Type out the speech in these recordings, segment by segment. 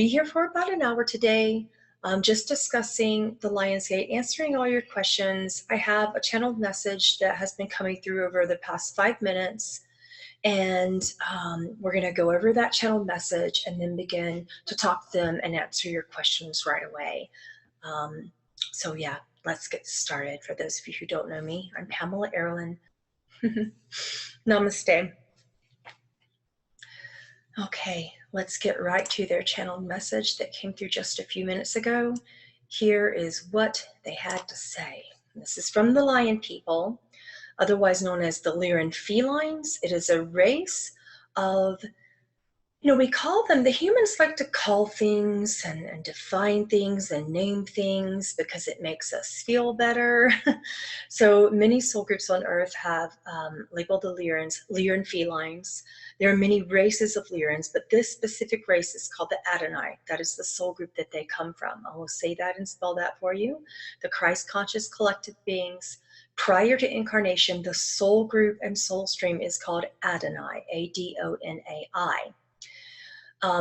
Be here for about an hour today, just discussing the Lionsgate, answering all your questions. I have a channeled message that has been coming through over the past 5 minutes, and we're going to go over that channeled message and then begin to talk to them and answer your questions right away. So yeah, let's get started. For those of you who don't know me, I'm Pamela Aaralyn. Namaste. Okay, let's get right to their channeled message that came through just a few minutes ago. Here is what they had to say. This is from the lion people, otherwise known as the Lyran Felines. It is a race of, we call them, the humans like to call things and define things and name things because it makes us feel better. So many soul groups on Earth have labeled the Lyran Felines. There are many races of Lyrans, but this specific race is called the Adonai. That is the soul group that they come from. I will say that and spell that for you. The Christ-conscious collective beings. Prior to incarnation, the soul group and soul stream is called Adonai, A-D-O-N-A-I.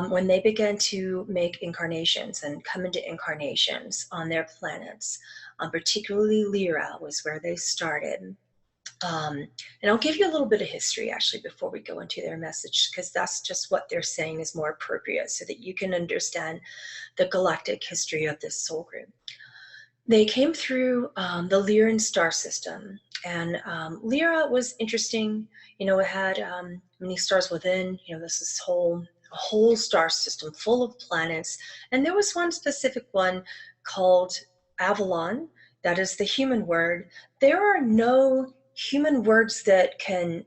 When they began to make incarnations and come into incarnations on their planets, particularly Lyra was where they started. And I'll give you a little bit of history actually before we go into their message, because that's just what they're saying is more appropriate so that you can understand the galactic history of this soul group. They came through the Lyran star system, and Lyra was interesting. It had many stars within. This is a whole star system full of planets, and there was one specific one called Avalon. That is the human word. There are no human words that can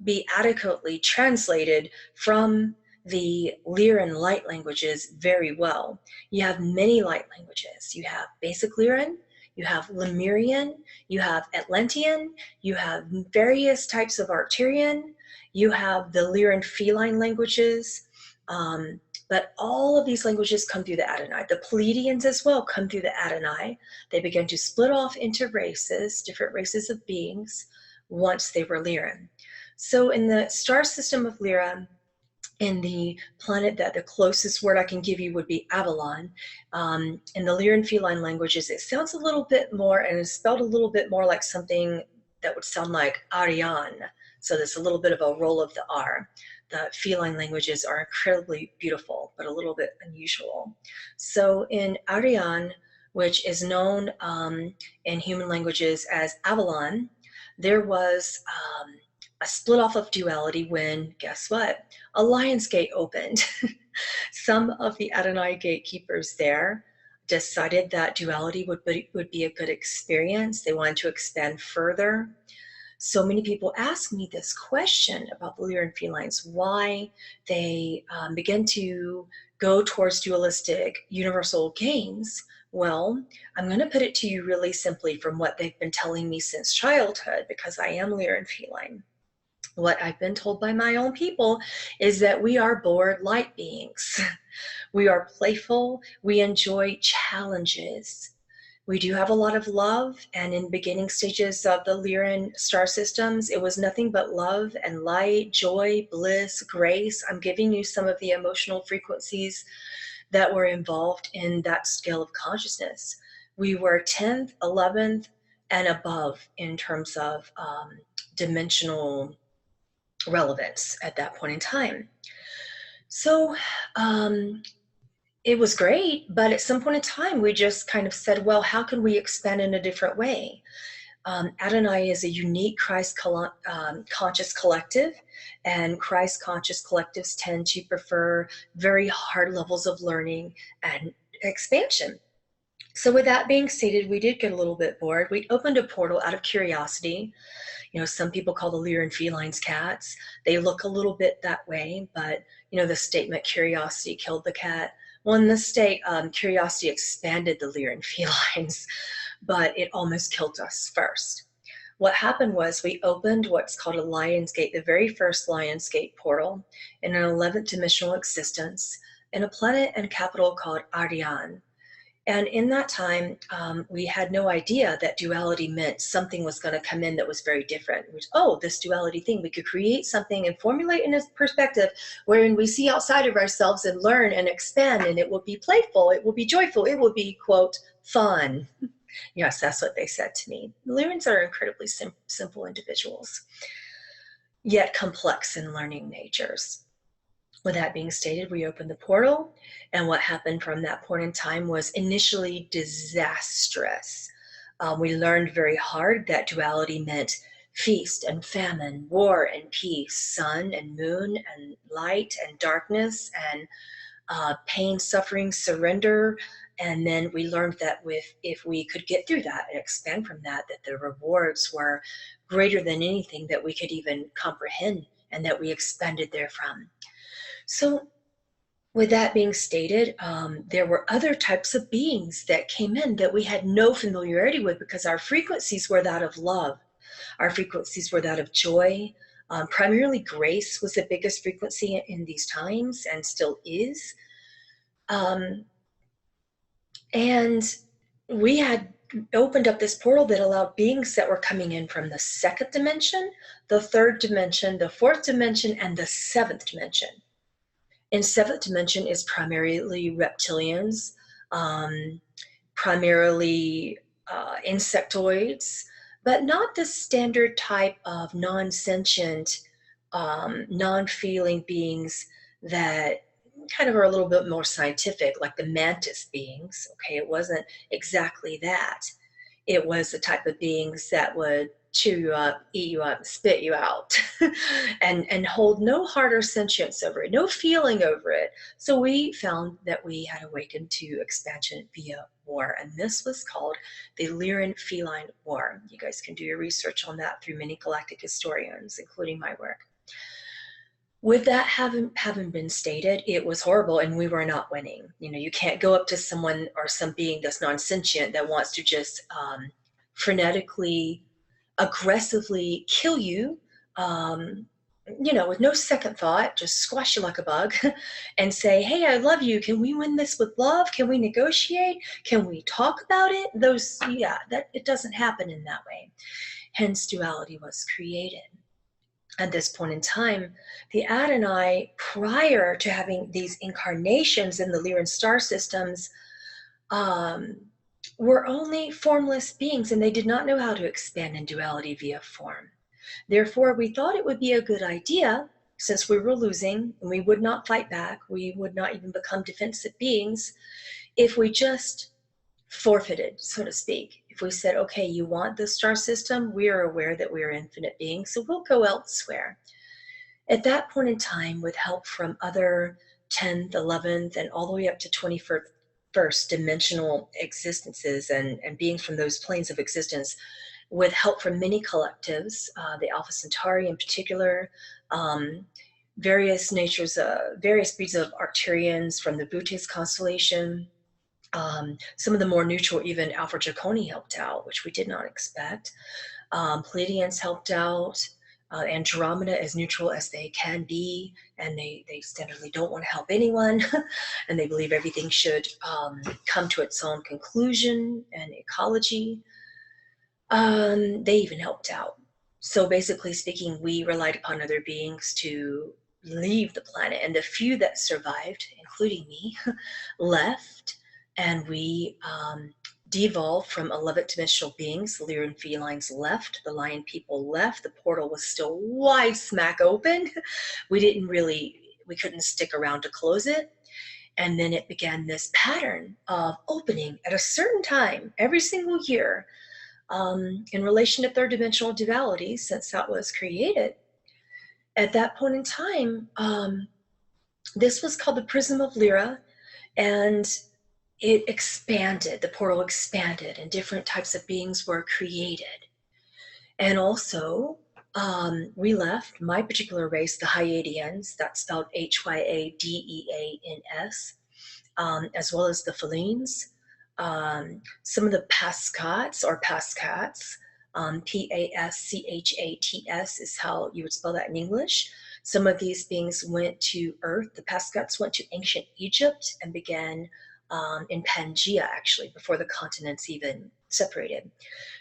be adequately translated from the Lyran light languages very well. You have many light languages. You have basic Lyran, you have Lemurian, you have Atlantean, you have various types of Arcturian, you have the Lyran Feline languages, but all of these languages come through the Adonai. The Pleiadians as well come through the Adonai. They began to split off into races, different races of beings, once they were Lyran. So in the star system of Lyra, in the planet that the closest word I can give you would be Avalon, in the Lyran Feline languages, it sounds a little bit more, and it's spelled a little bit more like something that would sound like Ariane. So there's a little bit of a roll of the R. The feline languages are incredibly beautiful, but a little bit unusual. So in Ariane, which is known in human languages as Avalon, there was a split off of duality when, guess what? A Lionsgate opened. Some of the Adonai gatekeepers there decided that duality would be a good experience. They wanted to expand further. So many people ask me this question about the Lyran Felines, why they begin to go towards dualistic universal gains. Well, I'm going to put it to you really simply from what they've been telling me since childhood, because I am Lyran Feline. What I've been told by my own people is that we are bored light beings. We are playful. We enjoy challenges. We do have a lot of love, and in beginning stages of the Lyran star systems, it was nothing but love and light, joy, bliss, grace. I'm giving you some of the emotional frequencies that were involved in that scale of consciousness. We were 10th, 11th, and above in terms of dimensional relevance at that point in time. So it was great, but at some point in time, we just kind of said, well, how can we expand in a different way? Adonai is a unique Christ-conscious collective, and Christ-conscious collectives tend to prefer very hard levels of learning and expansion. So with that being stated, we did get a little bit bored. We opened a portal out of curiosity. Some people call the Lyran Felines cats. They look a little bit that way, but the statement, curiosity killed the cat. Well, in this state, curiosity expanded the Lyran Felines, but it almost killed us first. What happened was we opened what's called a Lionsgate, the very first Lionsgate portal in an 11th dimensional existence in a planet and capital called Ariane. And in that time, we had no idea that duality meant something was going to come in that was very different. Oh, this duality thing, we could create something and formulate in a perspective wherein we see outside of ourselves and learn and expand, and it will be playful, it will be joyful, it will be, quote, fun. Yes, that's what they said to me. The Lyrans are incredibly simple individuals, yet complex in learning natures. With that being stated, we opened the portal, and what happened from that point in time was initially disastrous. We learned very hard that duality meant feast and famine, war and peace, sun and moon, and light and darkness, and pain, suffering, surrender. And then we learned that if we could get through that and expand from that, that the rewards were greater than anything that we could even comprehend, and that we expanded therefrom. So with that being stated, there were other types of beings that came in that we had no familiarity with, because our frequencies were that of love. Our frequencies were that of joy. Primarily grace was the biggest frequency in these times, and still is. And we had opened up this portal that allowed beings that were coming in from the second dimension, the third dimension, the fourth dimension, and the seventh dimension. In seventh dimension is primarily reptilians, primarily insectoids, but not the standard type of non-sentient, non-feeling beings that kind of are a little bit more scientific, like the mantis beings. Okay, it wasn't exactly that. It was the type of beings that would chew you up, eat you up, spit you out, and hold no heart or sentience over it, no feeling over it. So we found that we had awakened to expansion via war, and this was called the Lyran Feline War. You guys can do your research on that through many galactic historians, including my work. With that having been stated, it was horrible, and we were not winning. You know, you can't go up to someone or some being that's non-sentient that wants to just frenetically, aggressively kill you, you know, with no second thought, just squash you like a bug and say, hey, I love you. Can we win this with love? Can we negotiate? Can we talk about it? That it doesn't happen in that way. Hence, duality was created. At this point in time, the Adonai, prior to having these incarnations in the Lyran star systems, were only formless beings, and they did not know how to expand in duality via form. Therefore, we thought it would be a good idea, since we were losing and we would not fight back, we would not even become defensive beings, if we just forfeited, so to speak. If we said, okay, you want the star system, we are aware that we are infinite beings, so we'll go elsewhere. At that point in time, with help from other 10th, 11th, and all the way up to 21st dimensional existences and beings from those planes of existence, with help from many collectives, the Alpha Centauri in particular, various breeds of Arcturians from the Bootes constellation, some of the more neutral, even Alpha Draconi helped out, which we did not expect. Pleiadians helped out. Andromeda, as neutral as they can be, and they standardly don't want to help anyone, and they believe everything should come to its own conclusion and ecology. They even helped out. So basically speaking, we relied upon other beings to leave the planet, and the few that survived, including me, left. And we devolved from 11th dimensional beings. The Lyran felines left, the lion people left, the portal was still wide smack open. We couldn't stick around to close it. And then it began this pattern of opening at a certain time every single year in relation to third dimensional duality, since that was created. At that point in time, this was called the Prism of Lyra, and it expanded, the portal expanded, and different types of beings were created. And also, we left, my particular race, the Hyadians, that's spelled Hyadeans, as well as the felines, some of the Pascats, Paschats is how you would spell that in English. Some of these beings went to Earth. The Pascats went to ancient Egypt and began in Pangaea, actually, before the continents even separated.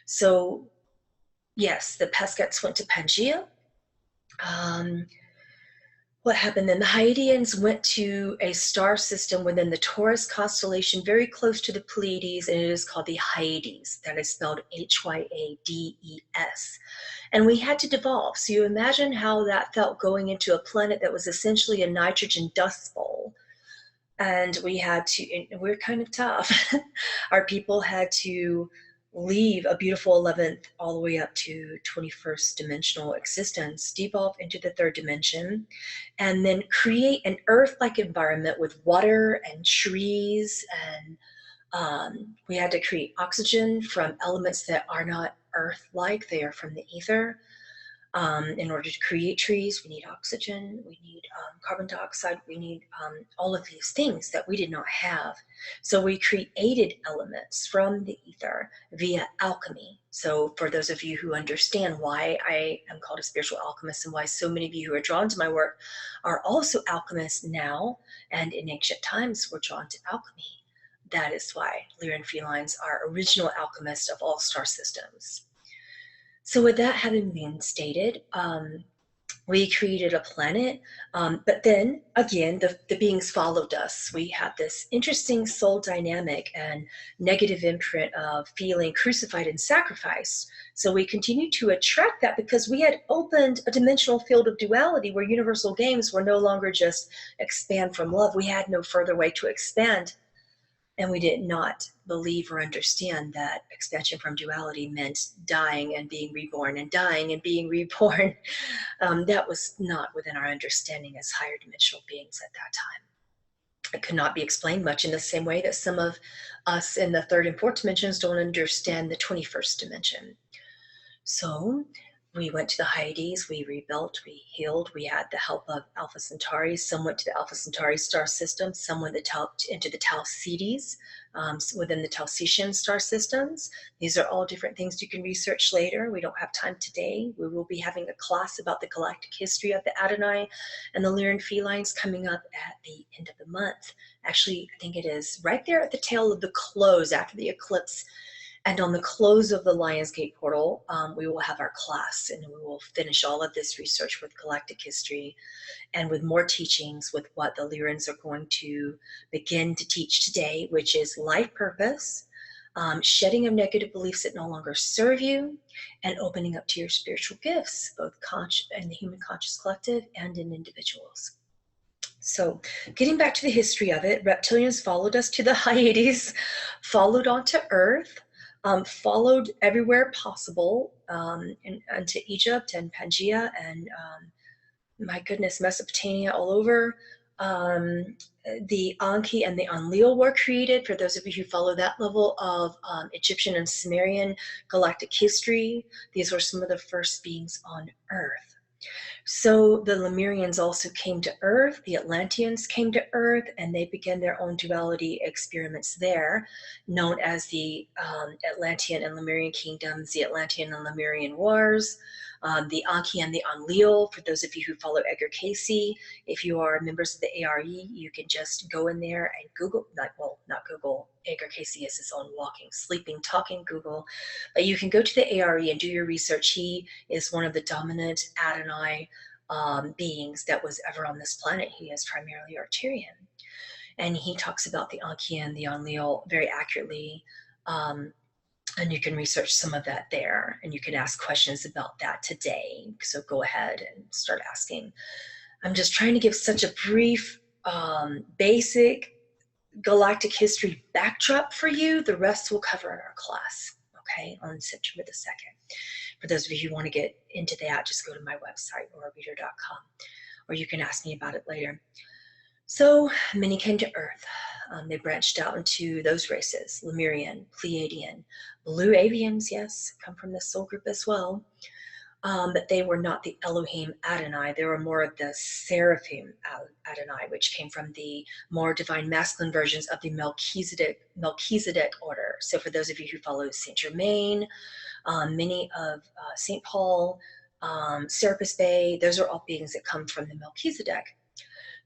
So yes, the Pesquets went to Pangaea. What happened then? The Hyades went to a star system within the Taurus constellation, very close to the Pleiades, and it is called the Hyades. That is spelled Hyades. And we had to devolve. So you imagine how that felt going into a planet that was essentially a nitrogen dust bowl. And we're kind of tough. Our people had to leave a beautiful 11th all the way up to 21st dimensional existence, devolve into the third dimension, and then create an Earth-like environment with water and trees. And we had to create oxygen from elements that are not Earth-like, they are from the ether. In order to create trees, we need oxygen, we need carbon dioxide, we need all of these things that we did not have. So we created elements from the ether via alchemy. So for those of you who understand why I am called a spiritual alchemist and why so many of you who are drawn to my work are also alchemists now, and in ancient times were drawn to alchemy, that is why Lyran Felines are original alchemists of all star systems. So with that having been stated, we created a planet, but then again, the beings followed us. We had this interesting soul dynamic and negative imprint of feeling crucified and sacrificed. So we continued to attract that because we had opened a dimensional field of duality where universal games were no longer just expand from love. We had no further way to expand. And we did not believe or understand that expansion from duality meant dying and being reborn and dying and being reborn. That was not within our understanding as higher dimensional beings at that time. It could not be explained much in the same way that some of us in the third and fourth dimensions don't understand the 21st dimension. So we went to the Hyades, we rebuilt, we healed, we had the help of Alpha Centauri. Some went to the Alpha Centauri star system, some went into the Tau Cetes within the Tausetian star systems. These are all different things you can research later. We don't have time today. We will be having a class about the galactic history of the Adonai and the Lyran Felines coming up at the end of the month. Actually, I think it is right there at the tail of the close after the eclipse. And on the close of the Lionsgate portal, we will have our class, and we will finish all of this research with galactic history and with more teachings with what the Lyrans are going to begin to teach today, which is life purpose, shedding of negative beliefs that no longer serve you, and opening up to your spiritual gifts, both in the human conscious collective and in individuals. So getting back to the history of it, reptilians followed us to the Hyades, followed onto Earth, followed everywhere possible, and to Egypt and Pangaea and my goodness, Mesopotamia, all over. The Anki and the Enlil were created, for those of you who follow that level of Egyptian and Sumerian galactic history. These were some of the first beings on Earth. So the Lemurians also came to Earth, the Atlanteans came to Earth, and they began their own duality experiments there, known as the Atlantean and Lemurian kingdoms, the Atlantean and Lemurian wars, the Anki and the Enlil. For those of you who follow Edgar Cayce, if you are members of the ARE, you can just go in there and Google, not Google, Edgar Cayce is his own walking, sleeping, talking Google, but you can go to the ARE and do your research. He is one of the dominant Adonai beings that was ever on this planet. He is primarily Arcturian, and he talks about the Anki and the Enlil very accurately. And you can research some of that there, and you can ask questions about that today. So go ahead and start asking. I'm just trying to give such a brief, basic galactic history backdrop for you. The rest we'll cover in our class, okay, on September the 2nd. For those of you who want to get into that, just go to my website, aurareader.com, or you can ask me about it later. So many came to Earth. They branched out into those races: Lemurian, Pleiadian, Blue Avians, yes, come from this soul group as well. But they were not the Elohim Adonai. They were more of the Seraphim Adonai, which came from the more divine masculine versions of the Melchizedek order. So for those of you who follow Saint Germain, many of Saint Paul, Serapis Bey, those are all beings that come from the Melchizedek.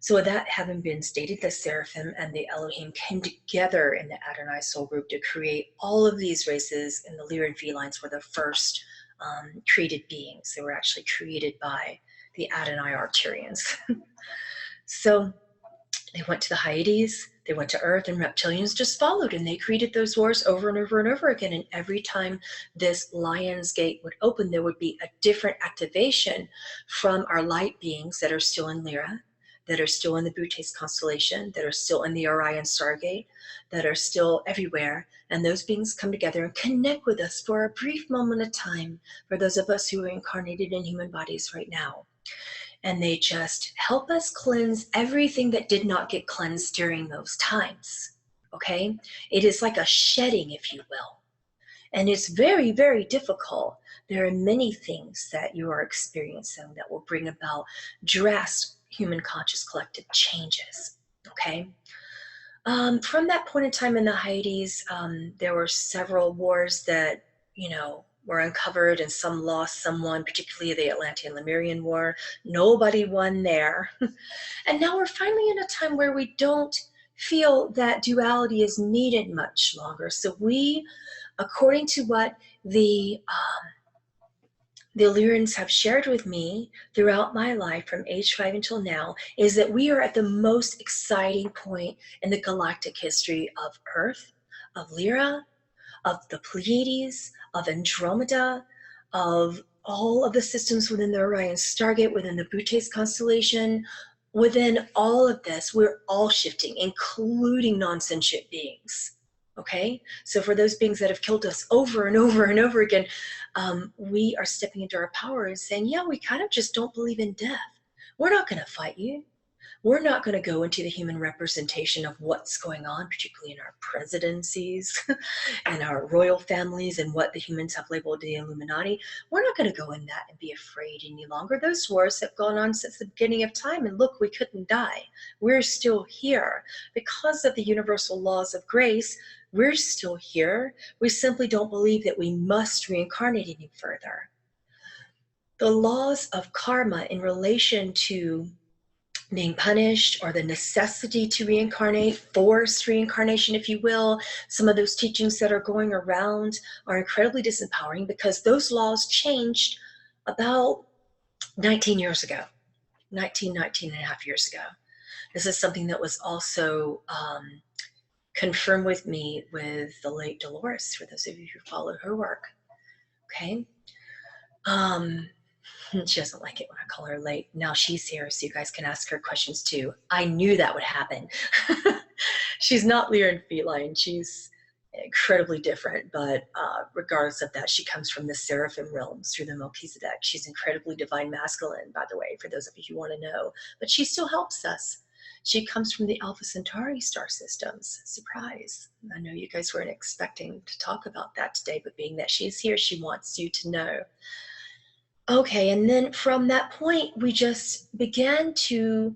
So with that having been stated, the Seraphim and the Elohim came together in the Adonai soul group to create all of these races, and the Lyran Felines were the first created beings. They were actually created by the Adonai Arcturians. So they went to the Hyades, they went to Earth, and reptilians just followed, and they created those wars over and over and over again. And every time this Lion's Gate would open, there would be a different activation from our light beings that are still in Lyra, that are still in the Butes constellation, that are still in the Orion Stargate, that are still everywhere. And those beings come together and connect with us for a brief moment of time, for those of us who are incarnated in human bodies right now. And they just help us cleanse everything that did not get cleansed during those times, okay? It is like a shedding, if you will. And it's very, very difficult. There are many things that you are experiencing that will bring about drastic human conscious collective changes, okay? From that point in time in the Hyades, there were several wars that, were uncovered, and some lost someone, particularly the Atlantean-Lemurian War. Nobody won there. And now we're finally in a time where we don't feel that duality is needed much longer. So we, according to what the Lyrans have shared with me throughout my life from age 5 until now, is that we are at the most exciting point in the galactic history of Earth, of Lyra, of the Pleiades, of Andromeda, of all of the systems within the Orion Stargate, within the Butes constellation. Within all of this, we're all shifting, including non-sentient beings, okay? So for those beings that have killed us over and over and over again, we are stepping into our power and saying, yeah, we kind of just don't believe in death. We're not gonna fight you. We're not going to go into the human representation of what's going on, particularly in our presidencies and our royal families and what the humans have labeled the Illuminati. We're not going to go in that and be afraid any longer. Those wars have gone on since the beginning of time, and look, we couldn't die. We're still here. Because of the universal laws of grace, we're still here. We simply don't believe that we must reincarnate any further. The laws of karma in relation to being punished, or the necessity to reincarnate, forced reincarnation, if you will, some of those teachings that are going around are incredibly disempowering, because those laws changed about 19 years ago, 19 and a half years ago. This is something that was also confirmed with me with the late Dolores, for those of you who followed her work, okay? She doesn't like it when I call her late. Now she's here, so you guys can ask her questions too. I knew that would happen. She's not Lyran Feline. She's incredibly different, but regardless of that, she comes from the Seraphim realms through the Melchizedek. She's incredibly divine masculine, by the way, for those of you who want to know. But she still helps us. She comes from the Alpha Centauri star systems. Surprise. I know you guys weren't expecting to talk about that today, but being that she's here, she wants you to know. Okay, and then from that point, we just began to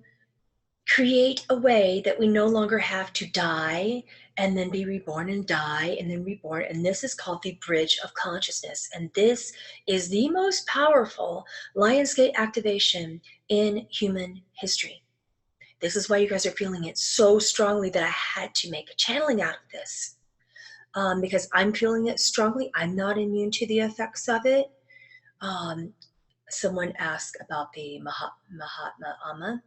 create a way that we no longer have to die and then be reborn and die and then reborn. And this is called the bridge of consciousness. And this is the most powerful Lionsgate activation in human history. This is why you guys are feeling it so strongly that I had to make a channeling out of this. Because I'm feeling it strongly. I'm not immune to the effects of it. Someone asked about the Mahatma Amma,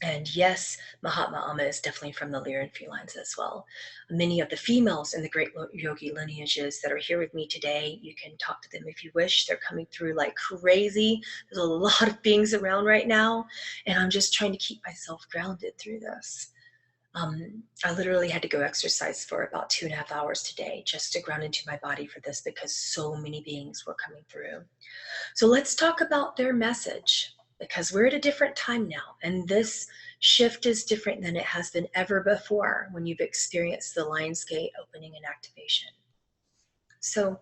and yes, Mahatma Amma is definitely from the Lyran Felines as well. Many of the females in the great yogi lineages that are here with me today, you can talk to them if you wish. They're coming through like crazy. There's a lot of beings around right now, and I'm just trying to keep myself grounded through this. I literally had to go exercise for about 2.5 hours today just to ground into my body for this, because so many beings were coming through. So let's talk about their message, because we're at a different time now, and this shift is different than it has been ever before when you've experienced the Lion's Gate opening and activation. So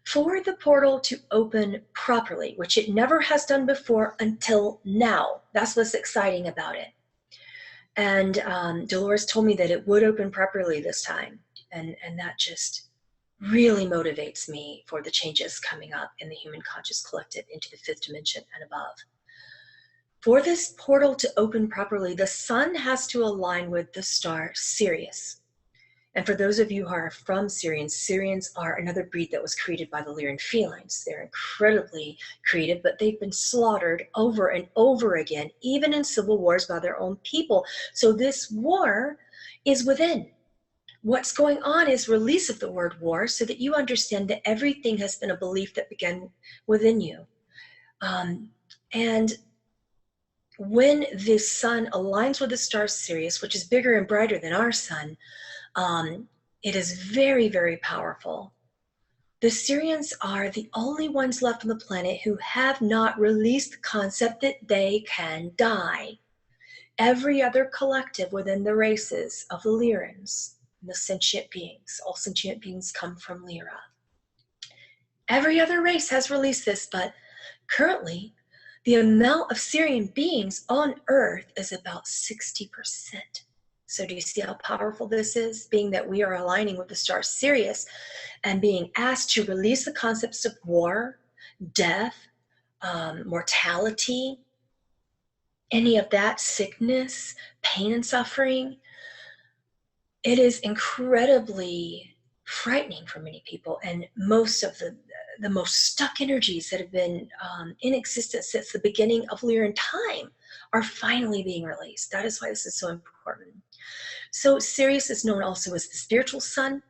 for the portal to open properly, which it never has done before until now, that's what's exciting about it. And Dolores told me that it would open properly this time. And that just really motivates me for the changes coming up in the human conscious collective into the 5th dimension and above. For this portal to open properly, the sun has to align with the star Sirius. And for those of you who are from Syrians, Syrians are another breed that was created by the Lyran Felines. They're incredibly creative, but they've been slaughtered over and over again, even in civil wars by their own people. So this war is within. What's going on is release of the word war so that you understand that everything has been a belief that began within you. And when the sun aligns with the star Sirius, which is bigger and brighter than our sun, it is very, very powerful. The Syrians are the only ones left on the planet who have not released the concept that they can die. Every other collective within the races of the Lyrans, the sentient beings, all sentient beings come from Lyra. Every other race has released this, but currently, the amount of Syrian beings on Earth is about 60%. So do you see how powerful this is? Being that we are aligning with the star Sirius and being asked to release the concepts of war, death, mortality, any of that, sickness, pain and suffering. It is incredibly frightening for many people, and most of the most stuck energies that have been in existence since the beginning of Lyran time are finally being released. That is why this is so important. So Sirius is known also as the spiritual sun.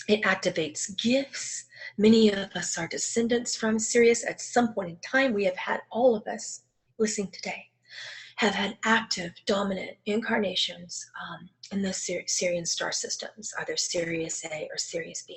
It activates gifts. Many of us are descendants from Sirius. At some point in time, we have had, all of us listening today, have had active, dominant incarnations in the Sirian star systems, either Sirius A or Sirius B.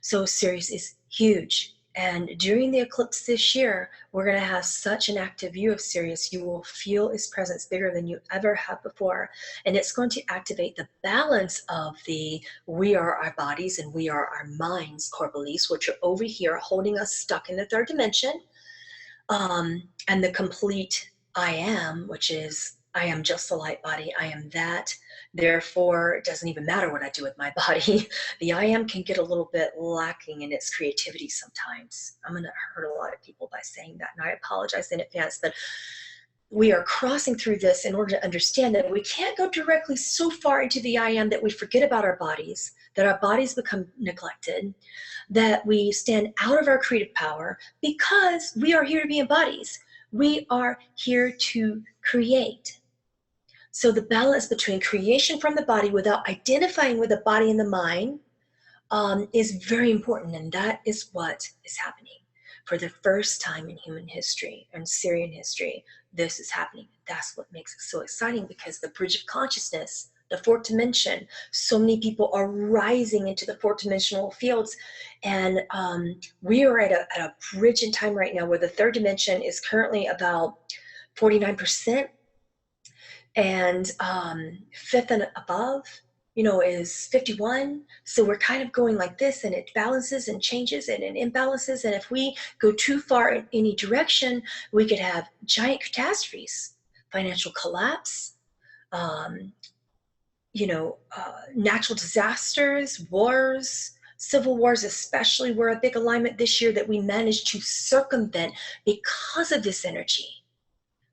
So Sirius is huge. And during the eclipse this year, we're going to have such an active view of Sirius. You will feel its presence bigger than you ever have before. And it's going to activate the balance of the we are our bodies and we are our minds core beliefs, which are over here holding us stuck in the third dimension. And the complete I am, which is I am just the light body. I am that. Therefore, it doesn't even matter what I do with my body. The I am can get a little bit lacking in its creativity sometimes. I'm going to hurt a lot of people by saying that, and I apologize in advance, but we are crossing through this in order to understand that we can't go directly so far into the I am that we forget about our bodies, that our bodies become neglected, that we stand out of our creative power, because we are here to be in bodies. We are here to create. So the balance between creation from the body without identifying with the body and the mind is very important. And that is what is happening for the first time in human history and Syrian history. This is happening. That's what makes it so exciting, because the bridge of consciousness, the fourth dimension, so many people are rising into the fourth dimensional fields. And we are at a bridge in time right now where the third dimension is currently about 49%. And fifth and above, is 51. So we're kind of going like this, and it balances and changes and it imbalances. And if we go too far in any direction, we could have giant catastrophes, financial collapse, natural disasters, wars, civil wars especially were a big alignment this year that we managed to circumvent because of this energy.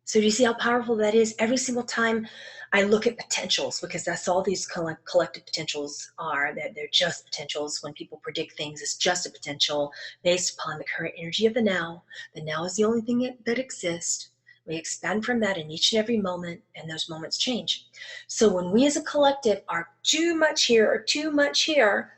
So do you see how powerful that is? Every single time I look at potentials, because that's all these collective potentials are, that they're just potentials. When people predict things, it's just a potential based upon the current energy of the now. The now is the only thing that exists. We expand from that in each and every moment, and those moments change. So when we as a collective are too much here or too much here,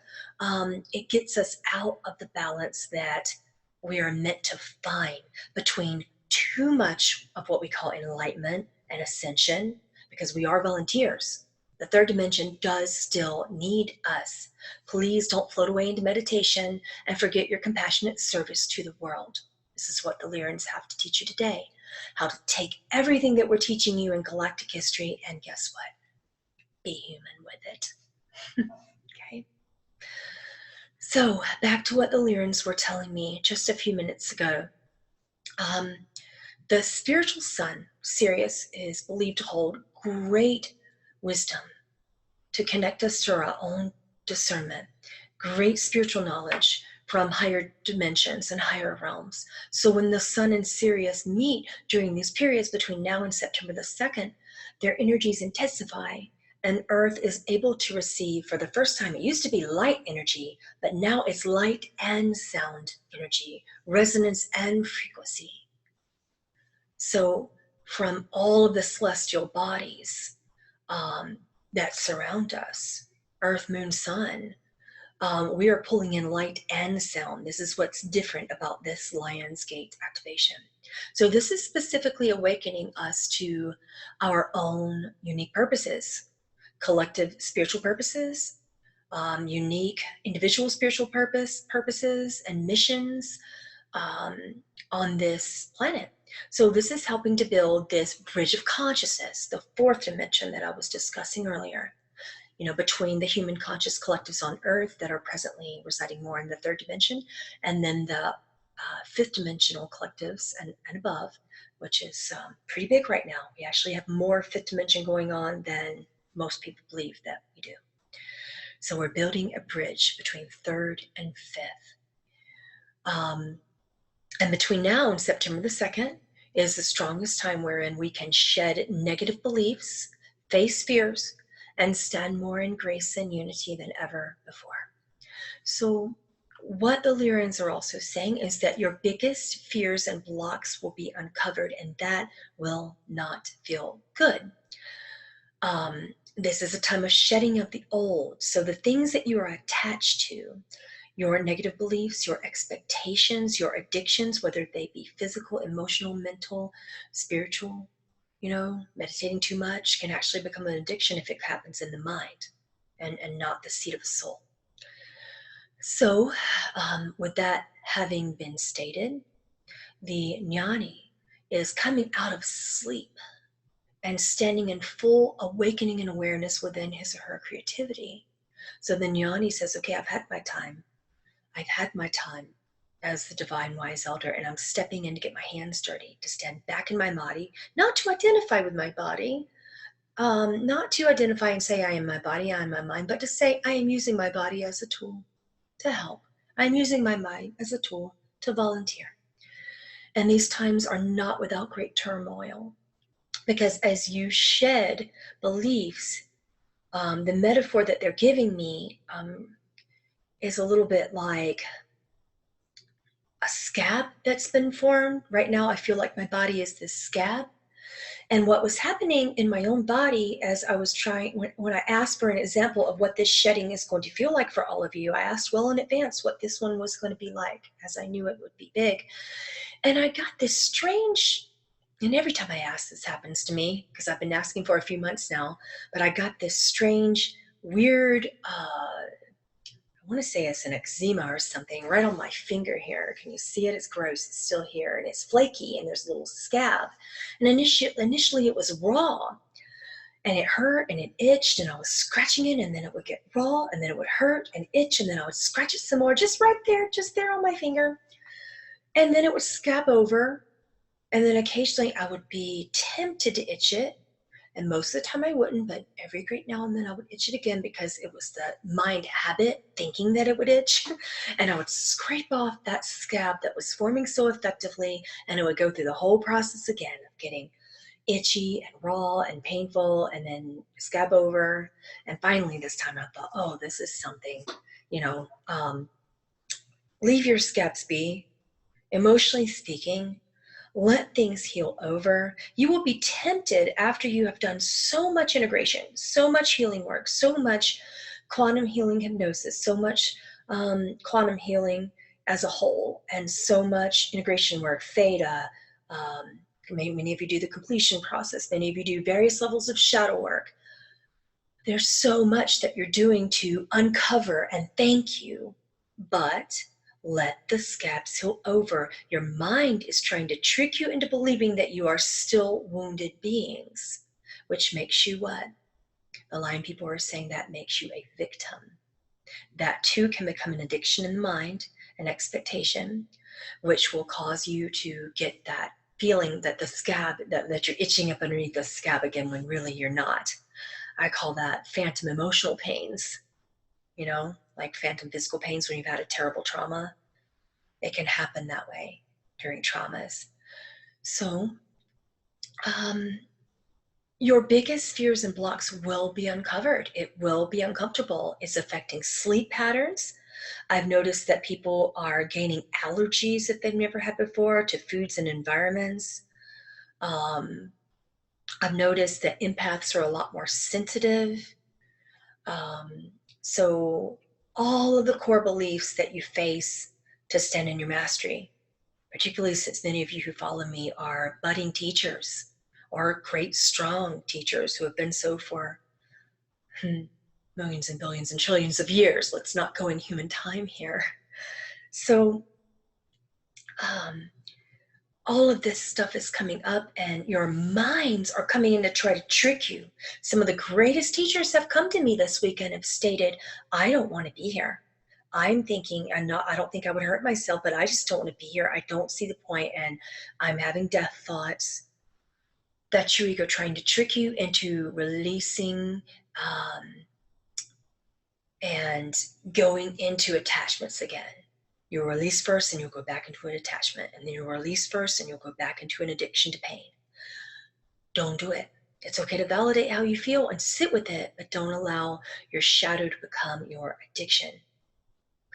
it gets us out of the balance that we are meant to find between too much of what we call enlightenment and ascension, because we are volunteers. The third dimension does still need us. Please don't float away into meditation and forget your compassionate service to the world. This is what the Lyrans have to teach you today. How to take everything that we're teaching you in galactic history and guess what? Be human with it. Okay. So back to what the Lyrans were telling me just a few minutes ago. The spiritual sun, Sirius, is believed to hold great wisdom to connect us to our own discernment, great spiritual knowledge from higher dimensions and higher realms. So when the sun and Sirius meet during these periods between now and September the 2nd, their energies intensify, and Earth is able to receive, for the first time, it used to be light energy, but now it's light and sound energy, resonance and frequency. So from all of the celestial bodies that surround us, Earth, Moon, Sun, we are pulling in light and sound. This is what's different about this Lion's Gate activation. So this is specifically awakening us to our own unique purposes, collective spiritual purposes, unique individual spiritual purposes and missions on this planet. So this is helping to build this bridge of consciousness, the 4th dimension that I was discussing earlier, between the human conscious collectives on Earth that are presently residing more in the 3rd dimension, and then the 5th dimensional collectives and above, which is pretty big right now. We actually have more 5th dimension going on than most people believe that we do. So we're building a bridge between 3rd and 5th. And between now and September the 2nd is the strongest time wherein we can shed negative beliefs, face fears, and stand more in grace and unity than ever before. So what the Lyrans are also saying is that your biggest fears and blocks will be uncovered, and that will not feel good. This is a time of shedding of the old. So the things that you are attached to, your negative beliefs, your expectations, your addictions, whether they be physical, emotional, mental, spiritual, meditating too much can actually become an addiction if it happens in the mind and not the seat of the soul. So with that having been stated, the Jnani is coming out of sleep and standing in full awakening and awareness within his or her creativity. So the Jnani says, okay, I've had my time. I've had my time as the divine wise elder, and I'm stepping in to get my hands dirty, to stand back in my body, not to identify with my body, not to identify and say I am my body, I am my mind, but to say I am using my body as a tool to help. I'm using my mind as a tool to volunteer. And these times are not without great turmoil, because as you shed beliefs, the metaphor that they're giving me is a little bit like a scab that's been formed. Right now, I feel like my body is this scab. And what was happening in my own body as I was trying, when I asked for an example of what this shedding is going to feel like for all of you, I asked well in advance what this one was going to be like, as I knew it would be big. And I got this strange, and every time I ask, this happens to me, because I've been asking for a few months now, but I got this strange, weird, I want to say it's an eczema or something right on my finger here. Can you see it? It's gross. It's still here, and it's flaky, and there's a little scab. And initially it was raw, and it hurt and it itched, and I was scratching it, and then it would get raw, and then it would hurt and itch, and then I would scratch it some more, just right there, just there on my finger. And then it would scab over, and then occasionally I would be tempted to itch it. And most of the time I wouldn't, but every great now and then I would itch it again, because it was the mind habit thinking that it would itch. And I would scrape off that scab that was forming so effectively, and it would go through the whole process again of getting itchy and raw and painful, and then scab over. And finally this time I thought, oh, this is something, leave your scabs be. Emotionally speaking, let things heal over. You will be tempted after you have done so much integration, so much healing work, so much quantum healing hypnosis, so much quantum healing as a whole, and so much integration work, theta. Many of you do the completion process. Many of you do various levels of shadow work. There's so much that you're doing to uncover and thank you, but let the scabs heal over. Your mind is trying to trick you into believing that you are still wounded beings, which makes you what? The Lion people are saying that makes you a victim. That too can become an addiction in the mind, an expectation, which will cause you to get that feeling that the scab, that you're itching up underneath the scab again when really you're not. I call that phantom emotional pains, like phantom physical pains when you've had a terrible trauma. It can happen that way during traumas. So, your biggest fears and blocks will be uncovered. It will be uncomfortable. It's affecting sleep patterns. I've noticed that people are gaining allergies that they've never had before to foods and environments. I've noticed that empaths are a lot more sensitive. So all of the core beliefs that you face to stand in your mastery, particularly since many of you who follow me are budding teachers or great strong teachers who have been so for millions and billions and trillions of years. Let's not go in human time here. So all of this stuff is coming up and your minds are coming in to try to trick you. Some of the greatest teachers have come to me this week and have stated, I don't want to be here. I'm thinking, I don't think I would hurt myself, but I just don't want to be here. I don't see the point, and I'm having death thoughts. That's your ego trying to trick you into releasing and going into attachments again. You'll release first and you'll go back into an attachment, and then you'll release first and you'll go back into an addiction to pain. Don't do it. It's okay to validate how you feel and sit with it, but don't allow your shadow to become your addiction.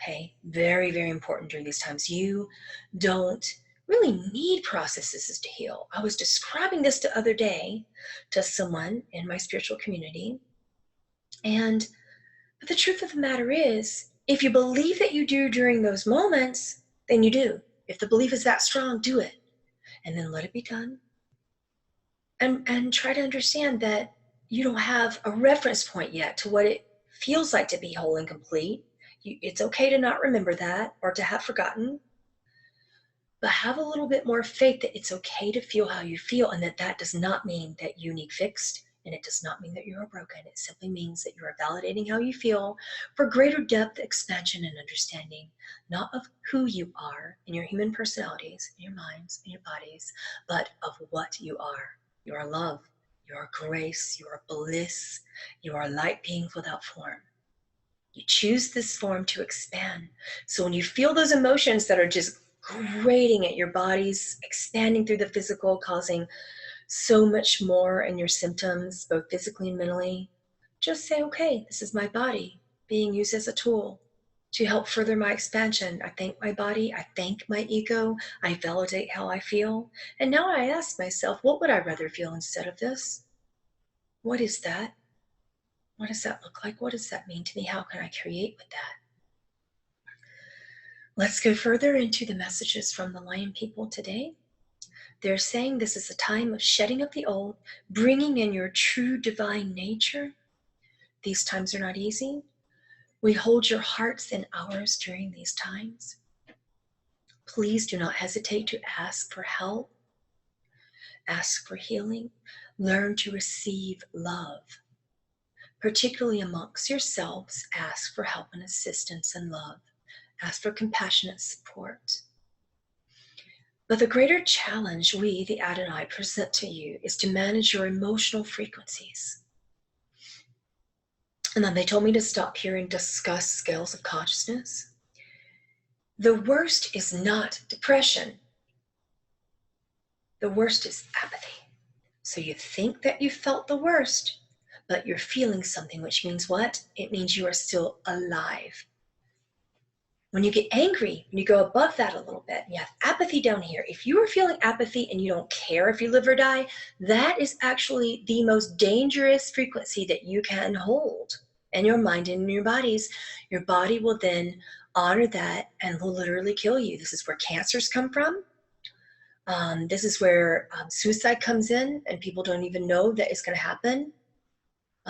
Okay? Very, very important during these times. You don't really need processes to heal. I was describing this the other day to someone in my spiritual community, but the truth of the matter is, if you believe that you do during those moments, then you do. If the belief is that strong, do it. And then let it be done. And try to understand that you don't have a reference point yet to what it feels like to be whole and complete. It's okay to not remember that or to have forgotten. But have a little bit more faith that it's okay to feel how you feel, and that does not mean that you need fixed. And it does not mean that you are broken. It simply means that you are validating how you feel for greater depth, expansion, and understanding, not of who you are in your human personalities, in your minds, in your bodies, but of what you are. You are love, you are grace, you are bliss, you are light being without form. You choose this form to expand. So when you feel those emotions that are just grating at your bodies, expanding through the physical, causing so much more in your symptoms, both physically and mentally, just say, okay, this is my body being used as a tool to help further my expansion. I thank my body, I thank my ego, I validate how I feel. And now I ask myself, what would I rather feel instead of this? What is that? What does that look like? What does that mean to me? How can I create with that? Let's go further into the messages from the Lion people today. They're saying this is a time of shedding of the old, bringing in your true divine nature. These times are not easy. We hold your hearts and ours during these times. Please do not hesitate to ask for help, ask for healing, learn to receive love. Particularly amongst yourselves, ask for help and assistance and love. Ask for compassionate support. But the greater challenge we, the Adonai, present to you is to manage your emotional frequencies. And then they told me to stop here and discuss scales of consciousness. The worst is not depression. The worst is apathy. So you think that you felt the worst, but you're feeling something, which means what? It means you are still alive. When you get angry, when you go above that a little bit, you have apathy down here. If you are feeling apathy and you don't care if you live or die, that is actually the most dangerous frequency that you can hold in your mind and in your bodies. Your body will then honor that and will literally kill you. This is where cancers come from. This is where suicide comes in, and people don't even know that it's going to happen.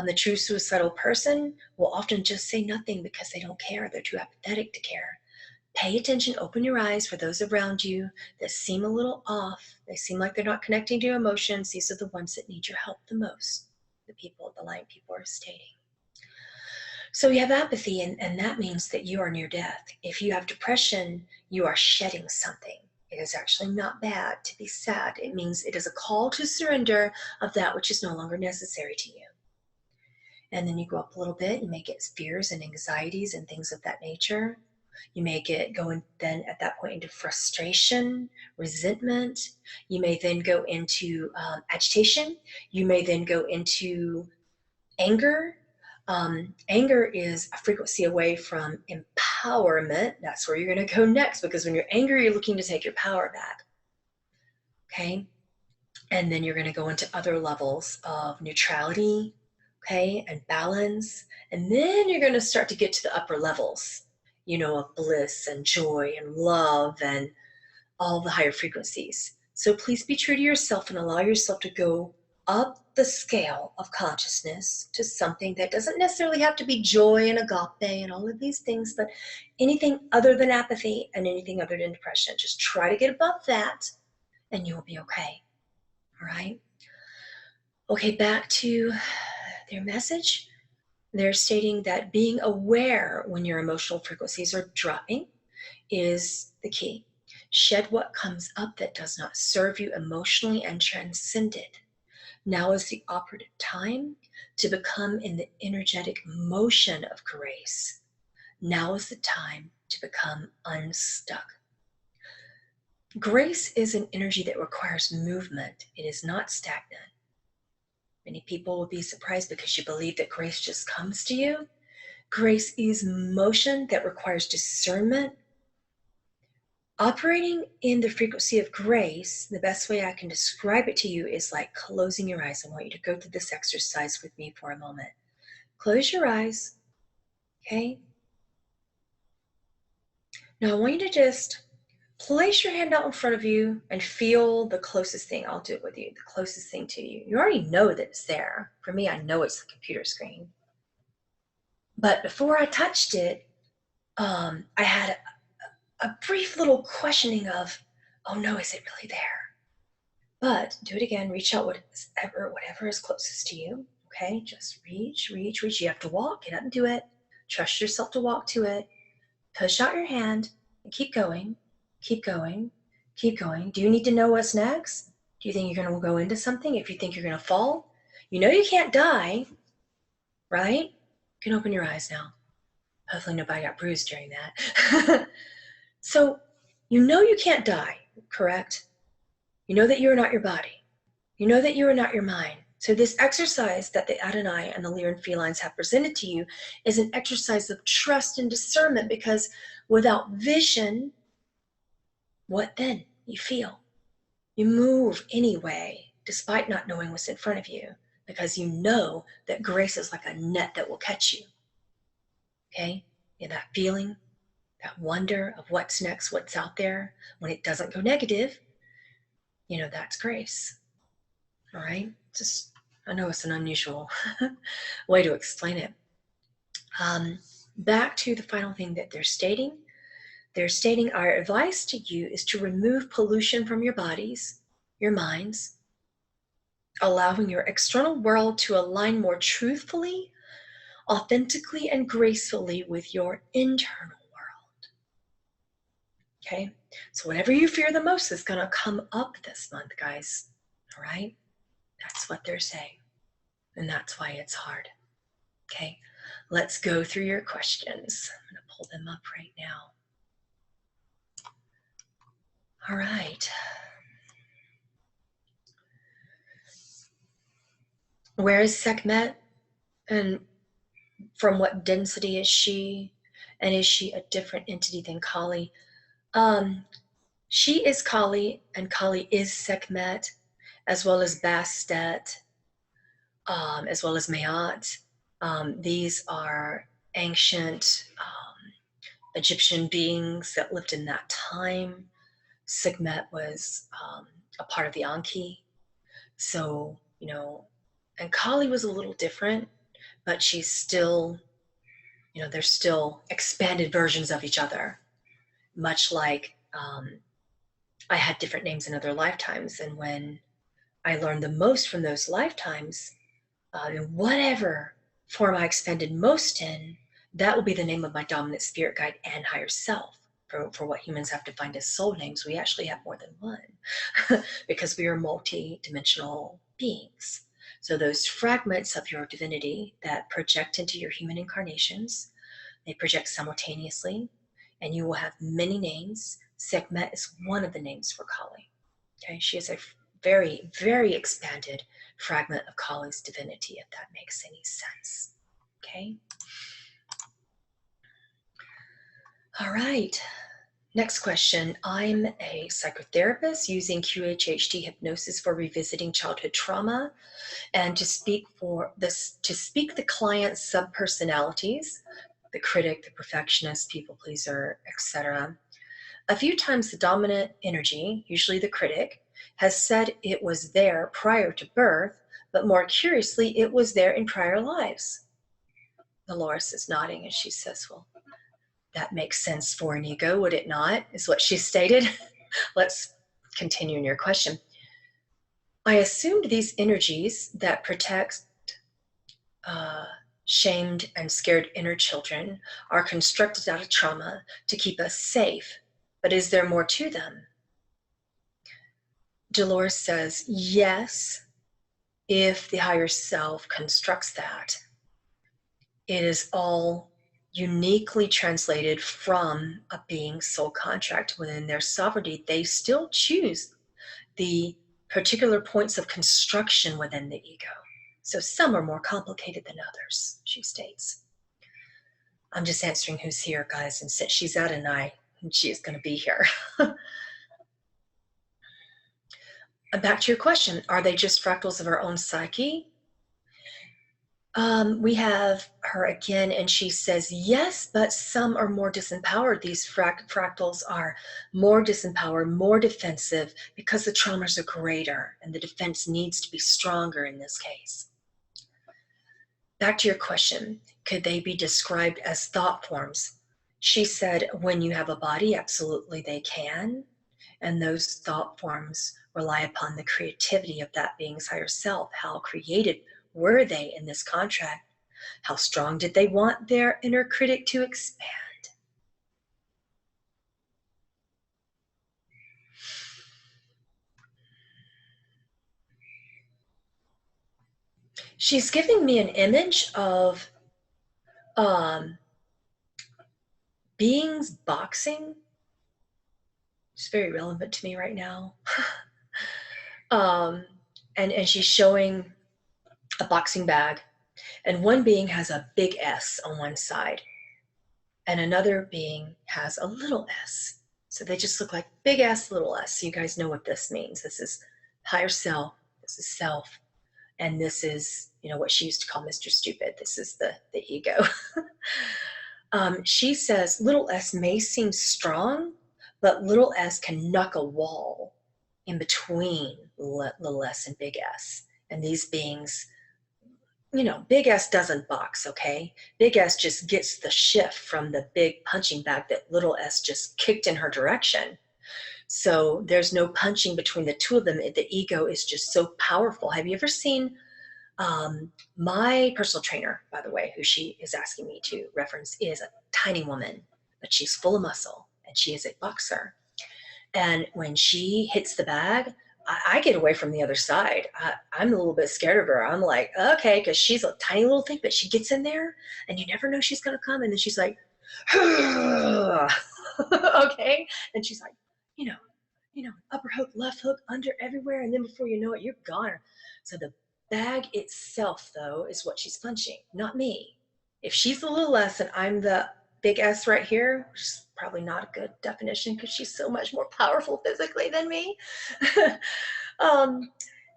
The true suicidal person will often just say nothing because they don't care. They're too apathetic to care. Pay attention, open your eyes for those around you that seem a little off. They seem like they're not connecting to your emotions. These are the ones that need your help the most. The people, the Lion people are stating. So you have apathy, and that means that you are near death. If you have depression, you are shedding something. It is actually not bad to be sad. It means it is a call to surrender of that which is no longer necessary to you. And then you go up a little bit, you may get fears and anxieties and things of that nature. You may go in then at that point into frustration, resentment. You may then go into agitation. You may then go into anger. Anger is a frequency away from empowerment. That's where you're going to go next, because when you're angry, you're looking to take your power back. Okay? And then you're going to go into other levels of neutrality, okay, and balance. And then you're going to start to get to the upper levels, you know, of bliss and joy and love and all the higher frequencies. So please be true to yourself and allow yourself to go up the scale of consciousness to something that doesn't necessarily have to be joy and agape and all of these things, but anything other than apathy and anything other than depression. Just try to get above that and you'll be okay. All right. Okay, back to their message. They're stating that being aware when your emotional frequencies are dropping is the key. Shed what comes up that does not serve you emotionally and transcend it. Now is the operative time to become in the energetic motion of grace. Now is the time to become unstuck. Grace is an energy that requires movement. It is not stagnant. Many people will be surprised because you believe that grace just comes to you. Grace is motion that requires discernment. Operating in the frequency of grace, the best way I can describe it to you is like closing your eyes. I want you to go through this exercise with me for a moment. Close your eyes, okay? Now I want you to just place your hand out in front of you and feel the closest thing. I'll do it with you, the closest thing to you. You already know that it's there. For me, I know it's the computer screen. But before I touched it, I had a brief little questioning of, oh no, is it really there? But do it again, reach out whatever is closest to you, okay? Just reach. You have to walk, get up and do it. Trust yourself to walk to it. Push out your hand and keep going. Keep going. Do you need to know what's next? Do you think you're going to go into something? If you think you're going to fall, you know you can't die, right? You can open your eyes now. Hopefully nobody got bruised during that. So you know you can't die, correct? You know that you are not your body. You know that you are not your mind. So this exercise that the Adonai and the Lyran Felines have presented to you is an exercise of trust and discernment, because without vision, what then? You feel. You move anyway, despite not knowing what's in front of you, because you know that grace is like a net that will catch you. Okay? Yeah, that feeling, that wonder of what's next, what's out there, when it doesn't go negative, you know, that's grace. All right? Just, I know it's an unusual way to explain it. Back to the final thing that they're stating. They're stating, our advice to you is to remove pollution from your bodies, your minds, allowing your external world to align more truthfully, authentically, and gracefully with your internal world. Okay? So whatever you fear the most is going to come up this month, guys. All right? That's what they're saying. And that's why it's hard. Okay? Let's go through your questions. I'm going to pull them up right now. All right. Where is Sekhmet? And from what density is she? And is she a different entity than Kali? She is Kali, and Kali is Sekhmet, as well as Bastet, as well as Maat. These are ancient Egyptian beings that lived in that time. Sekhmet was a part of the Anki. So, you know, and Kali was a little different, but she's still, you know, they're still expanded versions of each other. Much like I had different names in other lifetimes. And when I learned the most from those lifetimes, in whatever form I expanded most in, that will be the name of my dominant spirit guide and higher self. For what humans have defined as soul names, we actually have more than one because we are multi-dimensional beings. So those fragments of your divinity that project into your human incarnations, they project simultaneously and you will have many names. Sekhmet is one of the names for Kali. Okay, she is a very, very expanded fragment of Kali's divinity, if that makes any sense. Okay. All right. Next question. I'm a psychotherapist using QHHT hypnosis for revisiting childhood trauma and to speak the client's subpersonalities, the critic, the perfectionist, people pleaser, etc. A few times the dominant energy, usually the critic, has said it was there prior to birth, but more curiously, it was there in prior lives. Dolores is nodding and she says, well, that makes sense for an ego, would it not? Is what she stated. Let's continue in your question. I assumed these energies that protect shamed and scared inner children are constructed out of trauma to keep us safe. But is there more to them? Dolores says, yes, if the higher self constructs that. It is all uniquely translated from a being's soul contract. Within their sovereignty, they still choose the particular points of construction within the ego. So some are more complicated than others, she states. I'm just answering who's here, guys, and since she's Adonai, she is going to be here. And back to your question, are they just fractals of our own psyche? We have her again, and she says, yes, but some are more disempowered. These fractals are more disempowered, more defensive, because the traumas are greater, and the defense needs to be stronger in this case. Back to your question, could they be described as thought forms? She said, when you have a body, absolutely they can. And those thought forms rely upon the creativity of that being's higher self. How created were they in this contract? How strong did they want their inner critic to expand? She's giving me an image of beings boxing. It's very relevant to me right now. And she's showing a boxing bag, and one being has a big S on one side, and another being has a little s. So they just look like big S, little s. So you guys know what this means. This is higher self, this is self, and this is, you know, what she used to call Mr. Stupid. This is the ego. She says little s may seem strong, but little s can knock a wall in between little s and big S. And these beings, you know, big S doesn't box, okay? Big S just gets the shift from the big punching bag that little s just kicked in her direction. So there's no punching between the two of them. The ego is just so powerful. Have you ever seen my personal trainer, by the way, who she is asking me to reference, is a tiny woman, but she's full of muscle, and she is a boxer. And when she hits the bag, I get away from the other side. I'm a little bit scared of her. I'm like, okay, because she's a tiny little thing, but she gets in there, and you never know she's going to come. And then she's like, okay. And she's like, you know, upper hook, left hook, under, everywhere. And then before you know it, you're gone. So the bag itself, though, is what she's punching, not me. If she's a little less and I'm the big S right here, which is probably not a good definition because she's so much more powerful physically than me.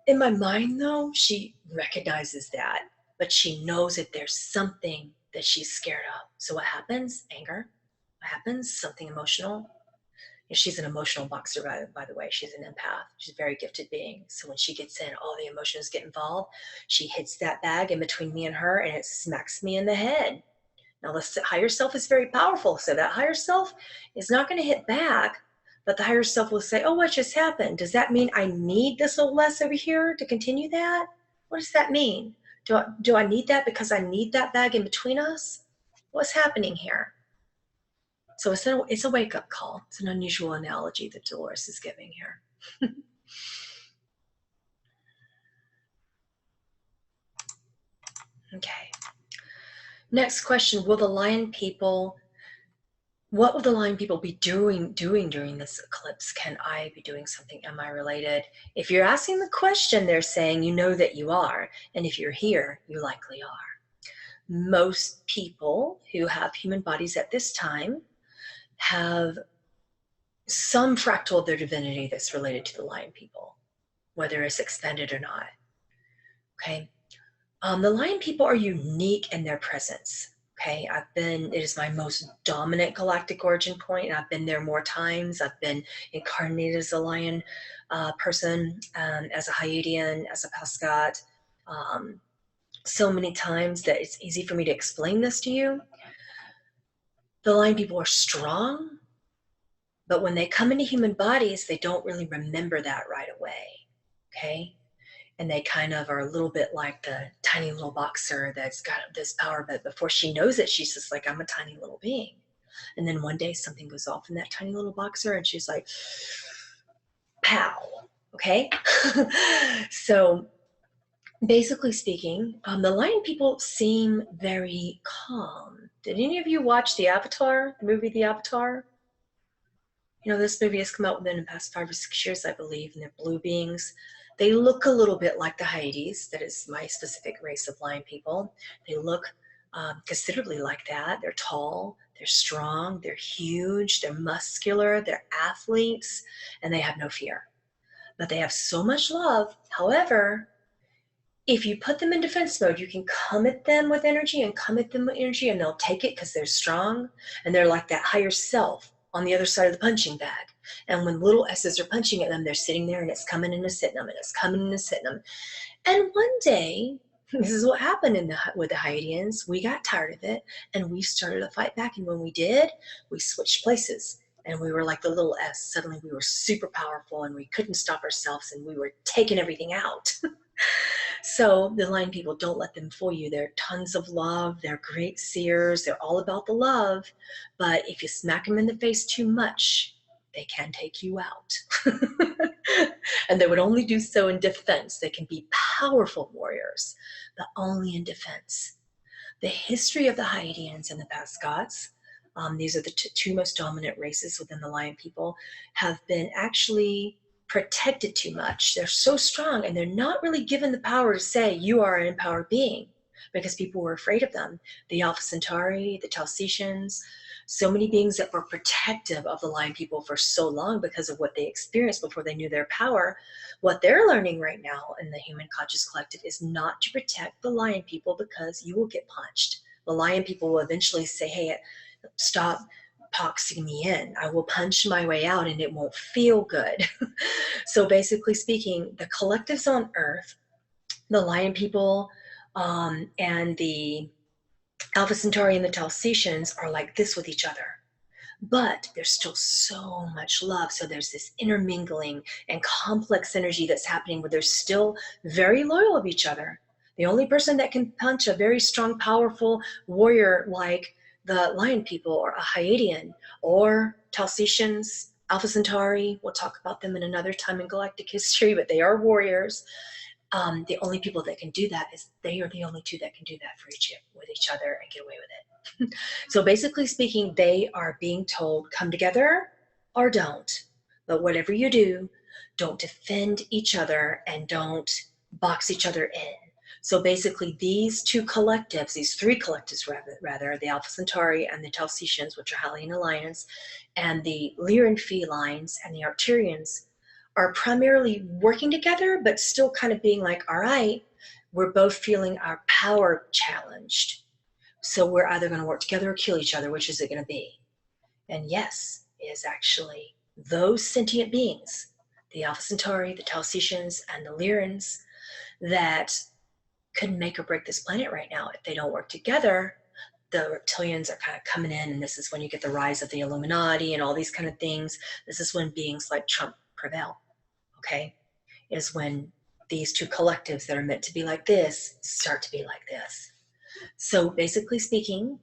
In my mind, though, she recognizes that, but she knows that there's something that she's scared of. So what happens? Anger. What happens? Something emotional. And she's an emotional boxer, by the way. She's an empath. She's a very gifted being. So when she gets in, all the emotions get involved. She hits that bag in between me and her, and it smacks me in the head. Now, the higher self is very powerful. So that higher self is not going to hit back, but the higher self will say, oh, what just happened? Does that mean I need this little less over here to continue that? What does that mean? Do I need that because I need that bag in between us? What's happening here? So it's a wake-up call. It's an unusual analogy that Dolores is giving here. Okay. Next question. Will the lion people What will the Lion people be doing during this eclipse? Can I be doing something? Am I related? If you're asking the question, they're saying you know that you are. And if you're here, you likely are. Most people who have human bodies at this time have some fractal of their divinity that's related to the Lion people, whether it's expanded or not. Okay. The Lion people are unique in their presence. Okay, it is my most dominant galactic origin point, and I've been there more times. I've been incarnated as a lion person, as a Hyadian, as a Pascat, so many times that it's easy for me to explain this to you. The Lion people are strong, but when they come into human bodies, they don't really remember that right away, okay? And they kind of are a little bit like the tiny little boxer that's got this power, but before she knows it, she's just like, I'm a tiny little being. And then one day something goes off in that tiny little boxer and she's like, pow, okay? So basically speaking, the Lion people seem very calm. Did any of you watch the movie The Avatar? You know, this movie has come out within the past 5 or 6 years, I believe, and they're blue beings. They look a little bit like the Hyades. That is my specific race of Lion people. They look considerably like that. They're tall, they're strong, they're huge, they're muscular, they're athletes, and they have no fear. But they have so much love. However, if you put them in defense mode, you can come at them with energy and they'll take it because they're strong, and they're like that higher self on the other side of the punching bag. And when little S's are punching at them, they're sitting there and it's coming and it's hitting them and it's coming and it's hitting them. And one day, this is what happened with the Hyadians. We got tired of it and we started to fight back. And when we did, we switched places. And we were like the little S. Suddenly we were super powerful and we couldn't stop ourselves and we were taking everything out. So the Lion people, don't let them fool you. They're tons of love. They're great seers. They're all about the love. But if you smack them in the face too much, they can take you out. And they would only do so in defense. They can be powerful warriors, but only in defense. The history of the Hyadians and the Pascats, these are the two most dominant races within the Lion people, have been actually protected too much. They're so strong and they're not really given the power to say you are an empowered being because people were afraid of them. The Alpha Centauri, the Talcetians, so many beings that were protective of the Lion people for so long because of what they experienced before they knew their power. What they're learning right now in the Human Conscious Collective is not to protect the Lion people because you will get punched. The Lion people will eventually say, hey, stop boxing me in. I will punch my way out and it won't feel good. So basically speaking, the collectives on Earth, the Lion people and the Alpha Centauri and the Talcetians are like this with each other. But there's still so much love. So there's this intermingling and complex energy that's happening where they're still very loyal of each other. The only person that can punch a very strong, powerful warrior like the Lion people or a Hyadian or Talcetians, Alpha Centauri, we'll talk about them in another time in galactic history, but they are warriors. The only people that can do that is they are the only two that can do that with each other and get away with it. So basically speaking, they are being told, come together or don't. But whatever you do, don't defend each other and don't box each other in. So basically these two collectives, these three collectives rather, the Alpha Centauri and the Talcetians, which are highly in alliance, and the Lyran Felines and the Arcturians are primarily working together, but still kind of being like, all right, we're both feeling our power challenged. So we're either going to work together or kill each other. Which is it going to be? And yes, it is actually those sentient beings, the Alpha Centauri, the Talcetians, and the Lyrans, that could make or break this planet right now. If they don't work together, the reptilians are kind of coming in, and this is when you get the rise of the Illuminati and all these kind of things. This is when beings like Trump prevail, okay? Is when these two collectives that are meant to be like this start to be like this. So basically speaking,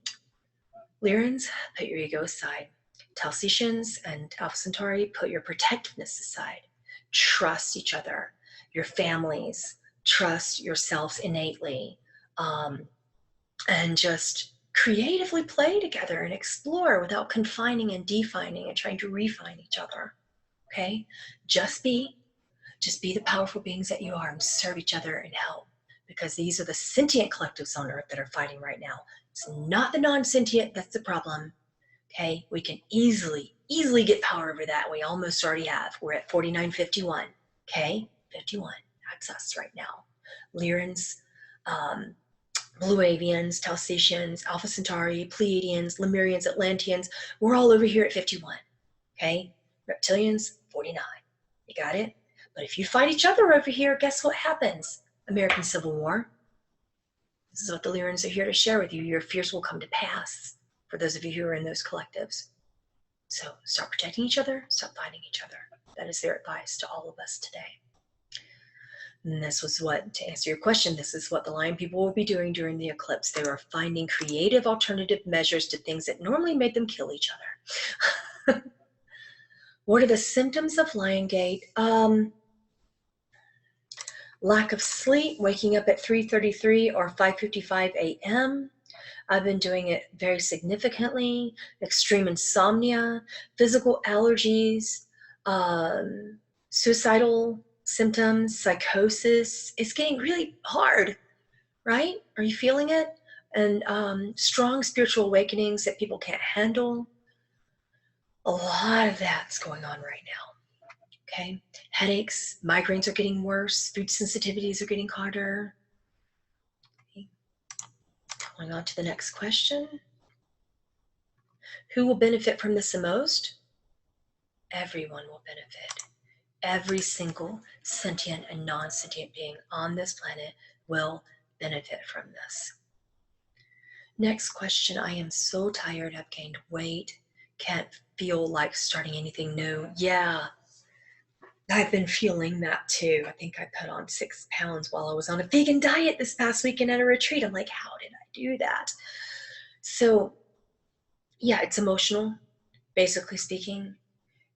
Lyrans, put your ego aside. Talcetians and Alpha Centauri, put your protectiveness aside. Trust each other, your families, trust yourselves innately, and just creatively play together and explore without confining and defining and trying to refine each other. Okay? Just be the powerful beings that you are and serve each other and help, because these are the sentient collectives on Earth that are fighting right now. It's not the non-sentient that's the problem. Okay, we can easily get power over that. We almost already have. We're at 4951. Okay, 51. That's us right now. Lyrans, Blue Avians, Talsicians, Alpha Centauri, Pleiadians, Lemurians, Atlanteans. We're all over here at 51. Okay, Reptilians, 49. You got it? But if you fight each other over here, guess what happens? American Civil War. This is what the Lyrans are here to share with you. Your fears will come to pass for those of you who are in those collectives. So stop protecting each other, stop fighting each other. That is their advice to all of us today. And this was what, to answer your question, this is what the Lion people will be doing during the eclipse. They are finding creative alternative measures to things that normally made them kill each other. What are the symptoms of Lion Gate? Lack of sleep, waking up at 3:33 or 5:55 a.m. I've been doing it very significantly. Extreme insomnia, physical allergies, suicidal symptoms, psychosis. It's getting really hard, right? Are you feeling it? And strong spiritual awakenings that people can't handle. A lot of that's going on right now. Okay, headaches, migraines are getting worse, food sensitivities are getting harder. Okay. Going on to the next question. Who will benefit from this the most? Everyone will benefit. Every single sentient and non-sentient being on this planet will benefit from this. Next question. I am so tired. I've gained weight. Can't feel like starting anything new. Yeah. I've been feeling that too. I think I put on 6 pounds while I was on a vegan diet this past weekend at a retreat. I'm like, how did I do that? So yeah, it's emotional, basically speaking,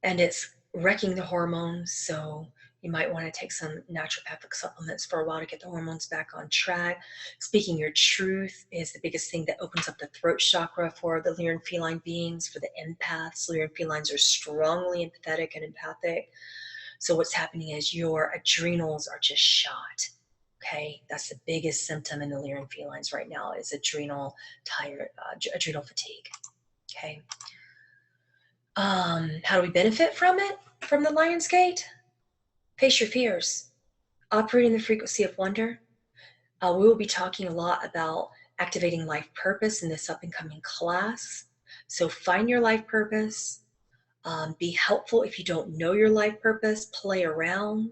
and it's wrecking the hormones. So you might want to take some naturopathic supplements for a while to get the hormones back on track. Speaking your truth is the biggest thing that opens up the throat chakra for the Lyran feline beings, for the empaths. Lyran felines are strongly empathetic and empathic. So what's happening is your adrenals are just shot. Okay, that's the biggest symptom in the Lyran felines right now is adrenal fatigue. Okay. How do we benefit from it? From the Lion's Gate? Face your fears. Operate in the frequency of wonder. We will be talking a lot about activating life purpose in this up and coming class. So find your life purpose. Be helpful if you don't know your life purpose. Play around.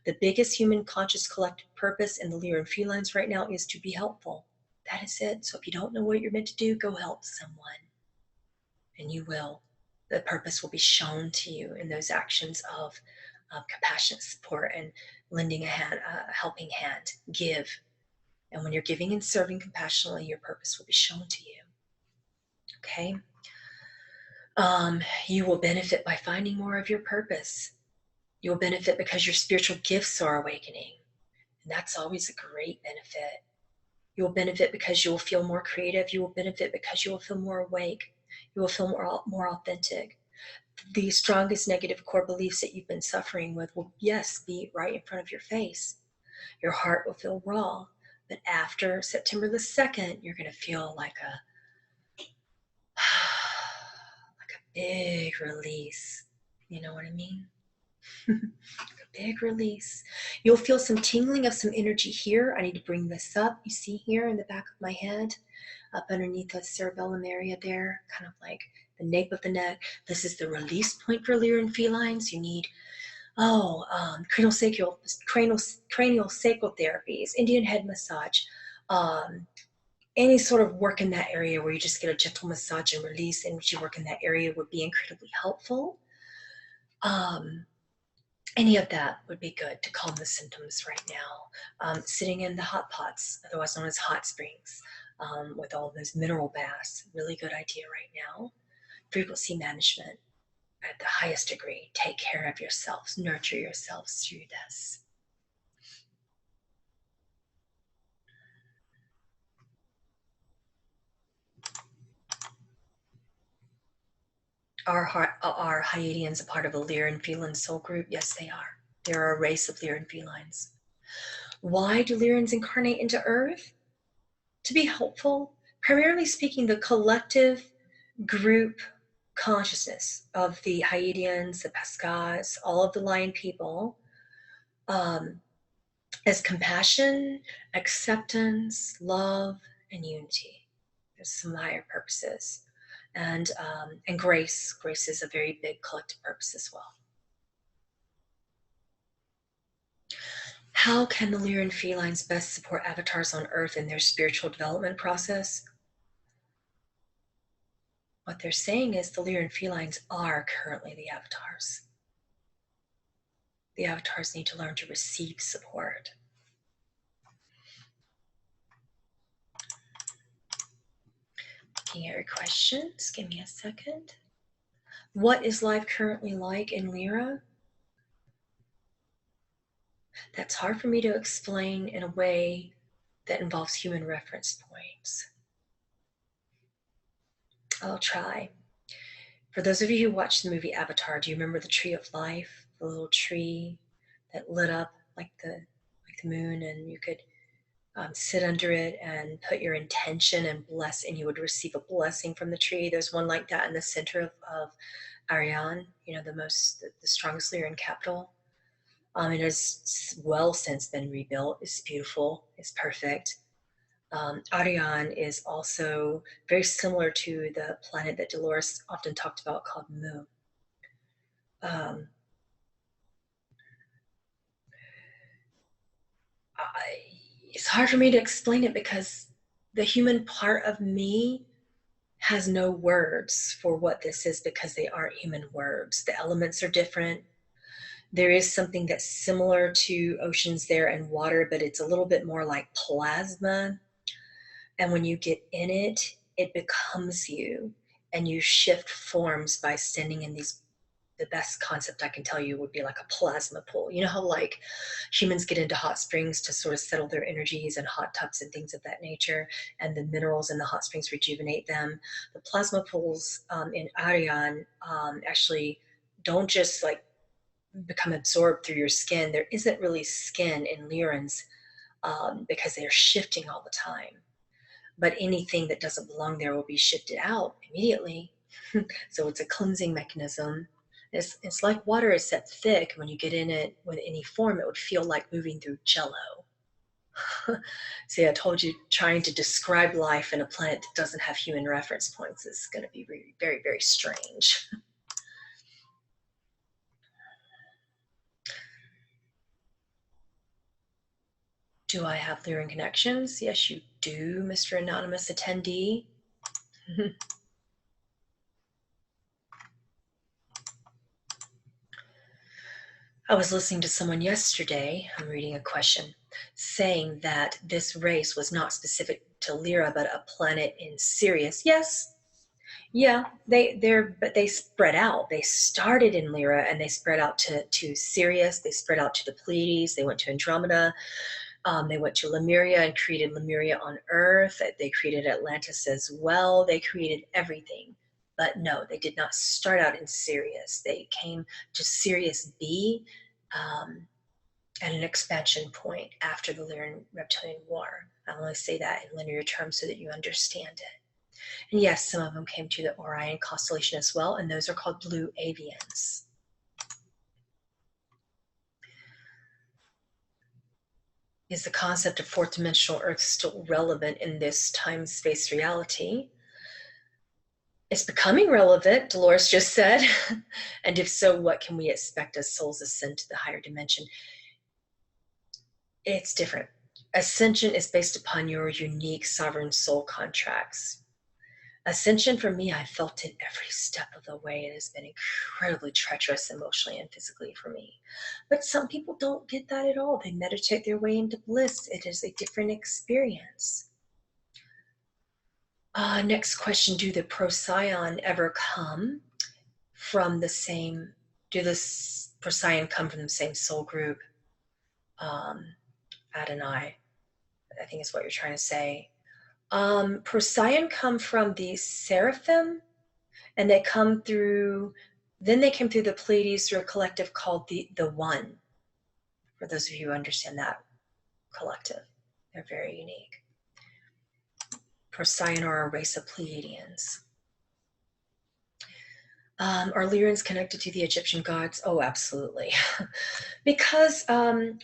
The biggest human conscious collective purpose in the Lyran felines right now is to be helpful. That is it. So if you don't know what you're meant to do, go help someone. And you will. The purpose will be shown to you in those actions of compassionate support and lending a hand, a helping hand. Give. And when you're giving and serving compassionately, your purpose will be shown to you. Okay? You will benefit by finding more of your purpose. You will benefit because your spiritual gifts are awakening. And that's always a great benefit. You will benefit because you will feel more creative. You will benefit because you will feel more awake. You will feel more authentic. The strongest negative core beliefs that you've been suffering with will, yes, be right in front of your face. Your heart will feel raw. But after September the 2nd, you're going to feel like a big release. You know what I mean? A big release. You'll feel some tingling of some energy here. I need to bring this up. You see here in the back of my head, up underneath the cerebellum area there, kind of like the nape of the neck. This is the release point for Lyran felines. You need, cranial sacral therapies, Indian head massage, any sort of work in that area where you just get a gentle massage and release energy work in that area would be incredibly helpful. Any of that would be good to calm the symptoms right now. Sitting in the hot pots, otherwise known as hot springs, with all those mineral baths, really good idea right now. Frequency management at the highest degree. Take care of yourselves, nurture yourselves through this. Are Hyadians a part of a Lyran Feline soul group? Yes, they are. They're a race of Lyran felines. Why do Lyrans incarnate into Earth? To be helpful. Primarily speaking, the collective group consciousness of the Hyadians, the Pascas, all of the lion people, as compassion, acceptance, love, and unity. There's some higher purposes. And grace. Grace is a very big collective purpose as well. How can the Lyran felines best support avatars on Earth in their spiritual development process? What they're saying is the Lyran felines are currently the avatars. The avatars need to learn to receive support. Looking at your questions, give me a second. What is life currently like in Lyra? That's hard for me to explain in a way that involves human reference points. I'll try. For those of you who watched the movie Avatar, do you remember the tree of life? The little tree that lit up like the moon, and you could sit under it and put your intention and bless, and you would receive a blessing from the tree. There's one like that in the center of Ariane, the strongest Lyran capital. It has well since been rebuilt. It's beautiful. It's perfect. Ariane is also very similar to the planet that Dolores often talked about called Mu. It's hard for me to explain it because the human part of me has no words for what this is because they aren't human words. The elements are different. There is something that's similar to oceans there and water, but it's a little bit more like plasma. And when you get in it, it becomes you, and you shift forms by standing in these. The best concept I can tell you would be like a plasma pool. You know how like humans get into hot springs to sort of settle their energies and hot tubs and things of that nature, and the minerals in the hot springs rejuvenate them. The plasma pools in Ariane actually don't just like become absorbed through your skin. There isn't really skin in Lyrans because they are shifting all the time. But anything that doesn't belong there will be shifted out immediately. So it's a cleansing mechanism. It's like water is set thick. When you get in it with any form, it would feel like moving through jello. See, I told you, trying to describe life in a planet that doesn't have human reference points is going to be very, very, very strange. Do I have Lyran connections? Yes, you do, Mr. Anonymous Attendee. I was listening to someone yesterday, I'm reading a question, saying that this race was not specific to Lyra, but a planet in Sirius. Yes, yeah, but they spread out. They started in Lyra and they spread out to Sirius. They spread out to the Pleiades. They went to Andromeda. They went to Lemuria and created Lemuria on Earth. They created Atlantis as well. They created everything. But no, they did not start out in Sirius. They came to Sirius B at an expansion point after the Lyran Reptilian War. I only say that in linear terms so that you understand it. And yes, some of them came to the Orion constellation as well, and those are called blue avians. Is the concept of fourth dimensional Earth still relevant in this time-space reality? It's becoming relevant, Dolores just said. And if so, what can we expect as souls ascend to the higher dimension? It's different. Ascension is based upon your unique sovereign soul contracts. Ascension, for me, I felt it every step of the way. It has been incredibly treacherous emotionally and physically for me. But some people don't get that at all. They meditate their way into bliss. It is a different experience. Next question, do the Procyon ever come from the same, do the Procyon come from the same soul group? Adonai, I think is what you're trying to say. Procyon come from the Seraphim. And they come through, then they came through the Pleiades through a collective called the One. For those of you who understand that collective, they're very unique. Procyon are a race of Pleiadians. Are Lyrans connected to the Egyptian gods? Oh, absolutely. Because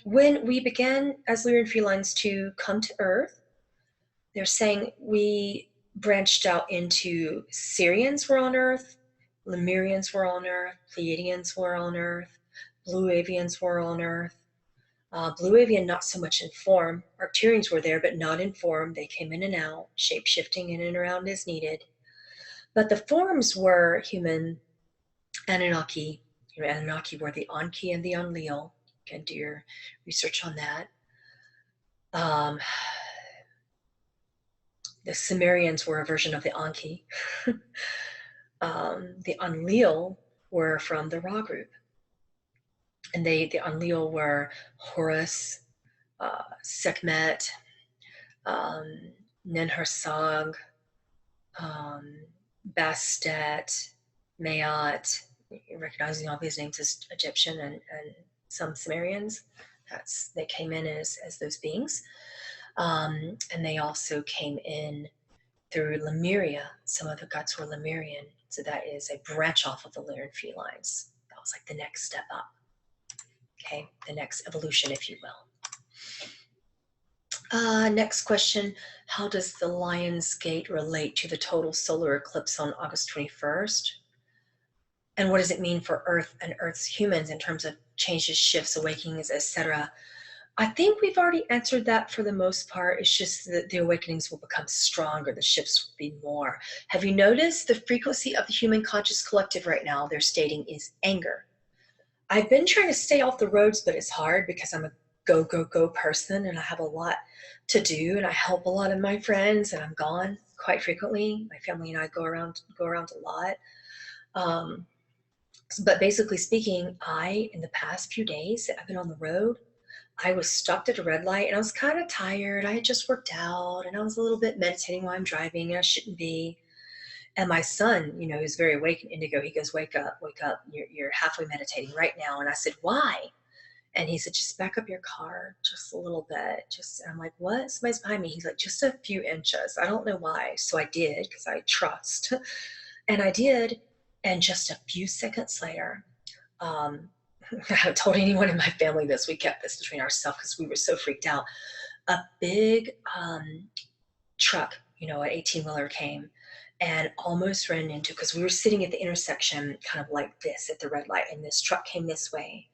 when we began as Lyran Felines to come to Earth, they're saying we branched out into Syrians were on Earth, Lemurians were on Earth, Pleiadians were on Earth, Blue Avians were on Earth. Blue Avian, not so much in form. Arcturians were there, but not in form. They came in and out, shape-shifting in and around as needed. But the forms were human, Anunnaki. Anunnaki were the Anki and the Enlil. You can do your research on that. The Sumerians were a version of the Anki. The Enlil were from the Ra group. And the Enlil were Horus, Sekhmet, Nenharsag, Bastet, Maat, recognizing all these names as Egyptian and some Sumerians. They came in as those beings. And they also came in through Lemuria. Some of the gods were Lemurian. So that is a branch off of the Lyran Felines. That was like the next step up. Okay, the next evolution, if you will. Next question, how does the Lion's Gate relate to the total solar eclipse on August 21st? And what does it mean for Earth and Earth's humans in terms of changes, shifts, awakenings, etc.? I think we've already answered that for the most part. It's just that the awakenings will become stronger, the shifts will be more. Have you noticed the frequency of the human conscious collective right now, they're stating, is anger? I've been trying to stay off the roads, but it's hard because I'm a go, go, go person and I have a lot to do and I help a lot of my friends and I'm gone quite frequently. My family and I go around a lot. But basically speaking, in the past few days that I've been on the road, I was stopped at a red light and I was kind of tired. I had just worked out and I was a little bit meditating while I'm driving and I shouldn't be. And my son, who's very awake in indigo, he goes, wake up, you're halfway meditating right now. And I said, why? And he said, just back up your car just a little bit. I'm like, what? Somebody's behind me. He's like, just a few inches. I don't know why. So I did, because I trust. And I did. And just a few seconds later, I haven't told anyone in my family this. We kept this between ourselves because we were so freaked out. A big truck, an 18-wheeler came and almost ran into, because we were sitting at the intersection kind of like this at the red light, and this truck came this way.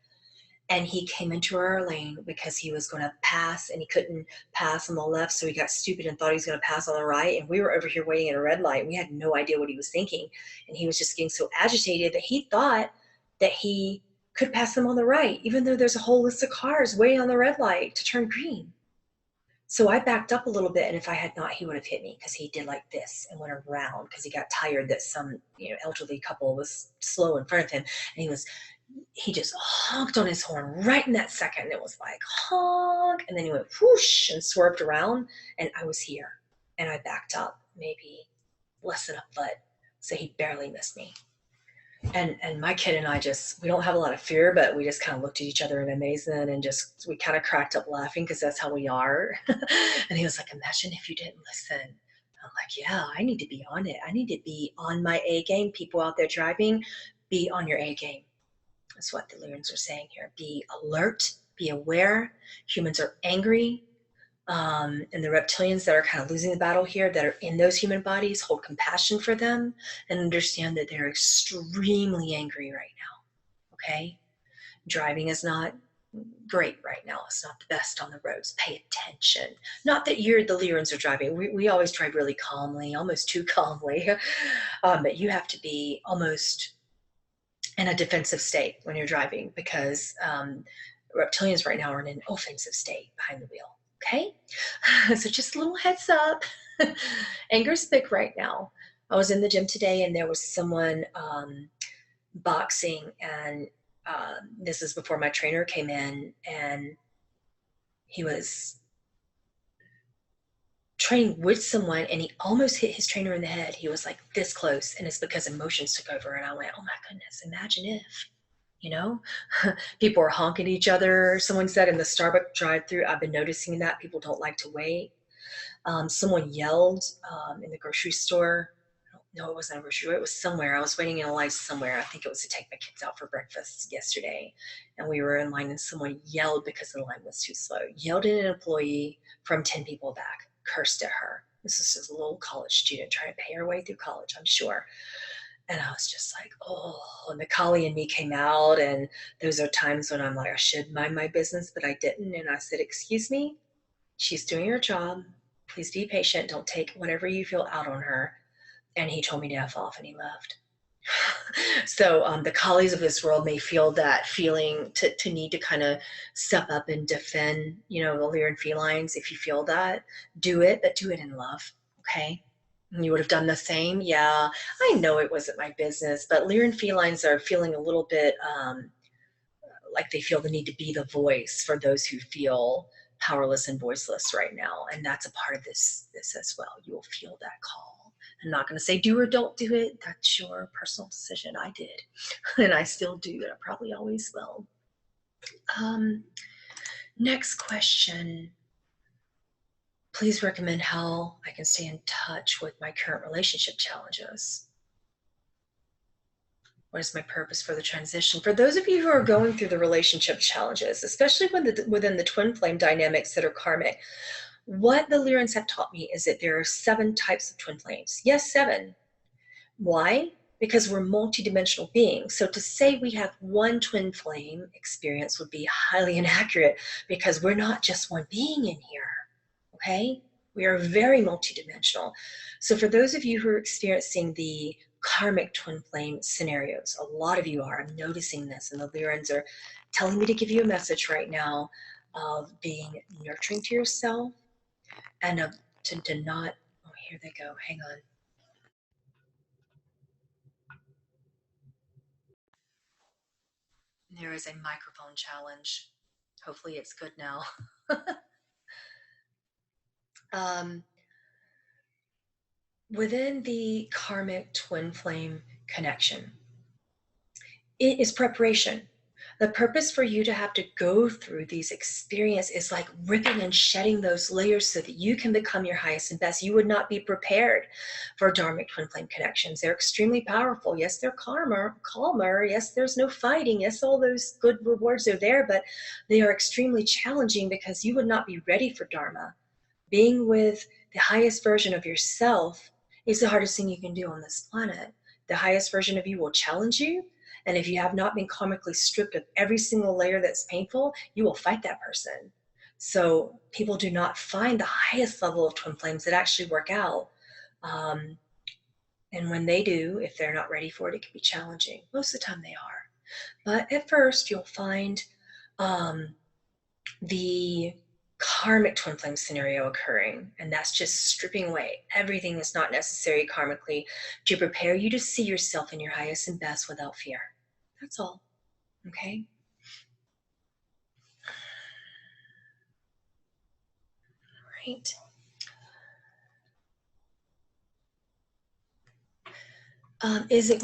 And he came into our lane because he was going to pass and he couldn't pass on the left. So he got stupid and thought he was going to pass on the right. And we were over here waiting at a red light. We had no idea what he was thinking. And he was just getting so agitated that he thought that he could pass them on the right, even though there's a whole list of cars waiting on the red light to turn green. So I backed up a little bit. And if I had not, he would have hit me because he did like this and went around because he got tired that some elderly couple was slow in front of him. And he just honked on his horn right in that second. It was like honk, and then he went whoosh and swerved around, and I was here, and I backed up maybe less than a foot, so he barely missed me. And my kid and I we don't have a lot of fear, but we just kind of looked at each other in amazement and we kind of cracked up laughing because that's how we are. And he was like, imagine if you didn't listen. I'm like, yeah, I need to be on it. I need to be on my A game. People out there driving, be on your A game. That's what the Lyrans are saying here. Be alert, be aware. Humans are angry. And the reptilians that are kind of losing the battle here, that are in those human bodies, hold compassion for them and understand that they're extremely angry right now. Okay? Driving is not great right now. It's not the best on the roads. Pay attention. Not that the Lyrans are driving. We always drive really calmly, almost too calmly. But you have to be almost in a defensive state when you're driving because reptilians right now are in an offensive state behind the wheel. Okay? So just a little heads up. Anger's big right now. I was in the gym today and there was someone boxing, and this is before my trainer came in, and he was training with someone and he almost hit his trainer in the head. He was like this close, and it's because emotions took over. And I went, oh my goodness, imagine if, you know, people are honking at each other. Someone said in the Starbucks drive-through, I've been noticing that people don't like to wait. Someone yelled in the grocery store. No, it wasn't a grocery store. It was somewhere. I was waiting in a line somewhere. I think it was to take my kids out for breakfast yesterday. And we were in line and someone yelled because the line was too slow. Yelled at an employee from 10 people back. Cursed at her. This is just a little college student trying to pay her way through college, I'm sure. And I was just like, oh, and the collie in me came out. And those are times when I'm like, I should mind my business, but I didn't. And I said, excuse me, she's doing her job. Please be patient. Don't take whatever you feel out on her. And he told me to F off and he left. So the collies of this world may feel that feeling to need to kind of step up and defend, you know, the Lyran felines. If you feel that, do it, but do it in love, okay? And you would have done the same. Yeah, I know it wasn't my business, but Lyran felines are feeling a little bit like they feel the need to be the voice for those who feel powerless and voiceless right now. And that's a part of this as well. You will feel that call. I'm not going to say do or don't do it. That's your personal decision. I did, and I still do, and I probably always will. Next question. Please recommend how I can stay in touch with my current relationship challenges. What is my purpose for the transition? For those of you who are going through the relationship challenges, especially within the twin flame dynamics that are karmic, what the Lyrans have taught me is that there are 7 types of twin flames. Yes, 7. Why? Because we're multidimensional beings. So to say we have one twin flame experience would be highly inaccurate because we're not just one being in here, okay? We are very multidimensional. So for those of you who are experiencing the karmic twin flame scenarios, a lot of you are, I'm noticing this, and the Lyrans are telling me to give you a message right now of being nurturing to yourself, and to not, oh, here they go, hang on. There is a microphone challenge. Hopefully it's good now. Within the karmic twin flame connection, it is preparation. The purpose for you to have to go through these experiences is like ripping and shedding those layers so that you can become your highest and best. You would not be prepared for dharmic twin flame connections. They're extremely powerful. Yes, they're calmer. Yes, there's no fighting. Yes, all those good rewards are there, but they are extremely challenging because you would not be ready for dharma. Being with the highest version of yourself is the hardest thing you can do on this planet. The highest version of you will challenge you. And if you have not been karmically stripped of every single layer that's painful, you will fight that person. So people do not find the highest level of twin flames that actually work out. And when they do, if they're not ready for it, it can be challenging. Most of the time they are. But at first, you'll find the karmic twin flame scenario occurring, and that's just stripping away everything that's not necessary karmically to prepare you to see yourself in your highest and best without fear. That's all. Okay? All right. Is it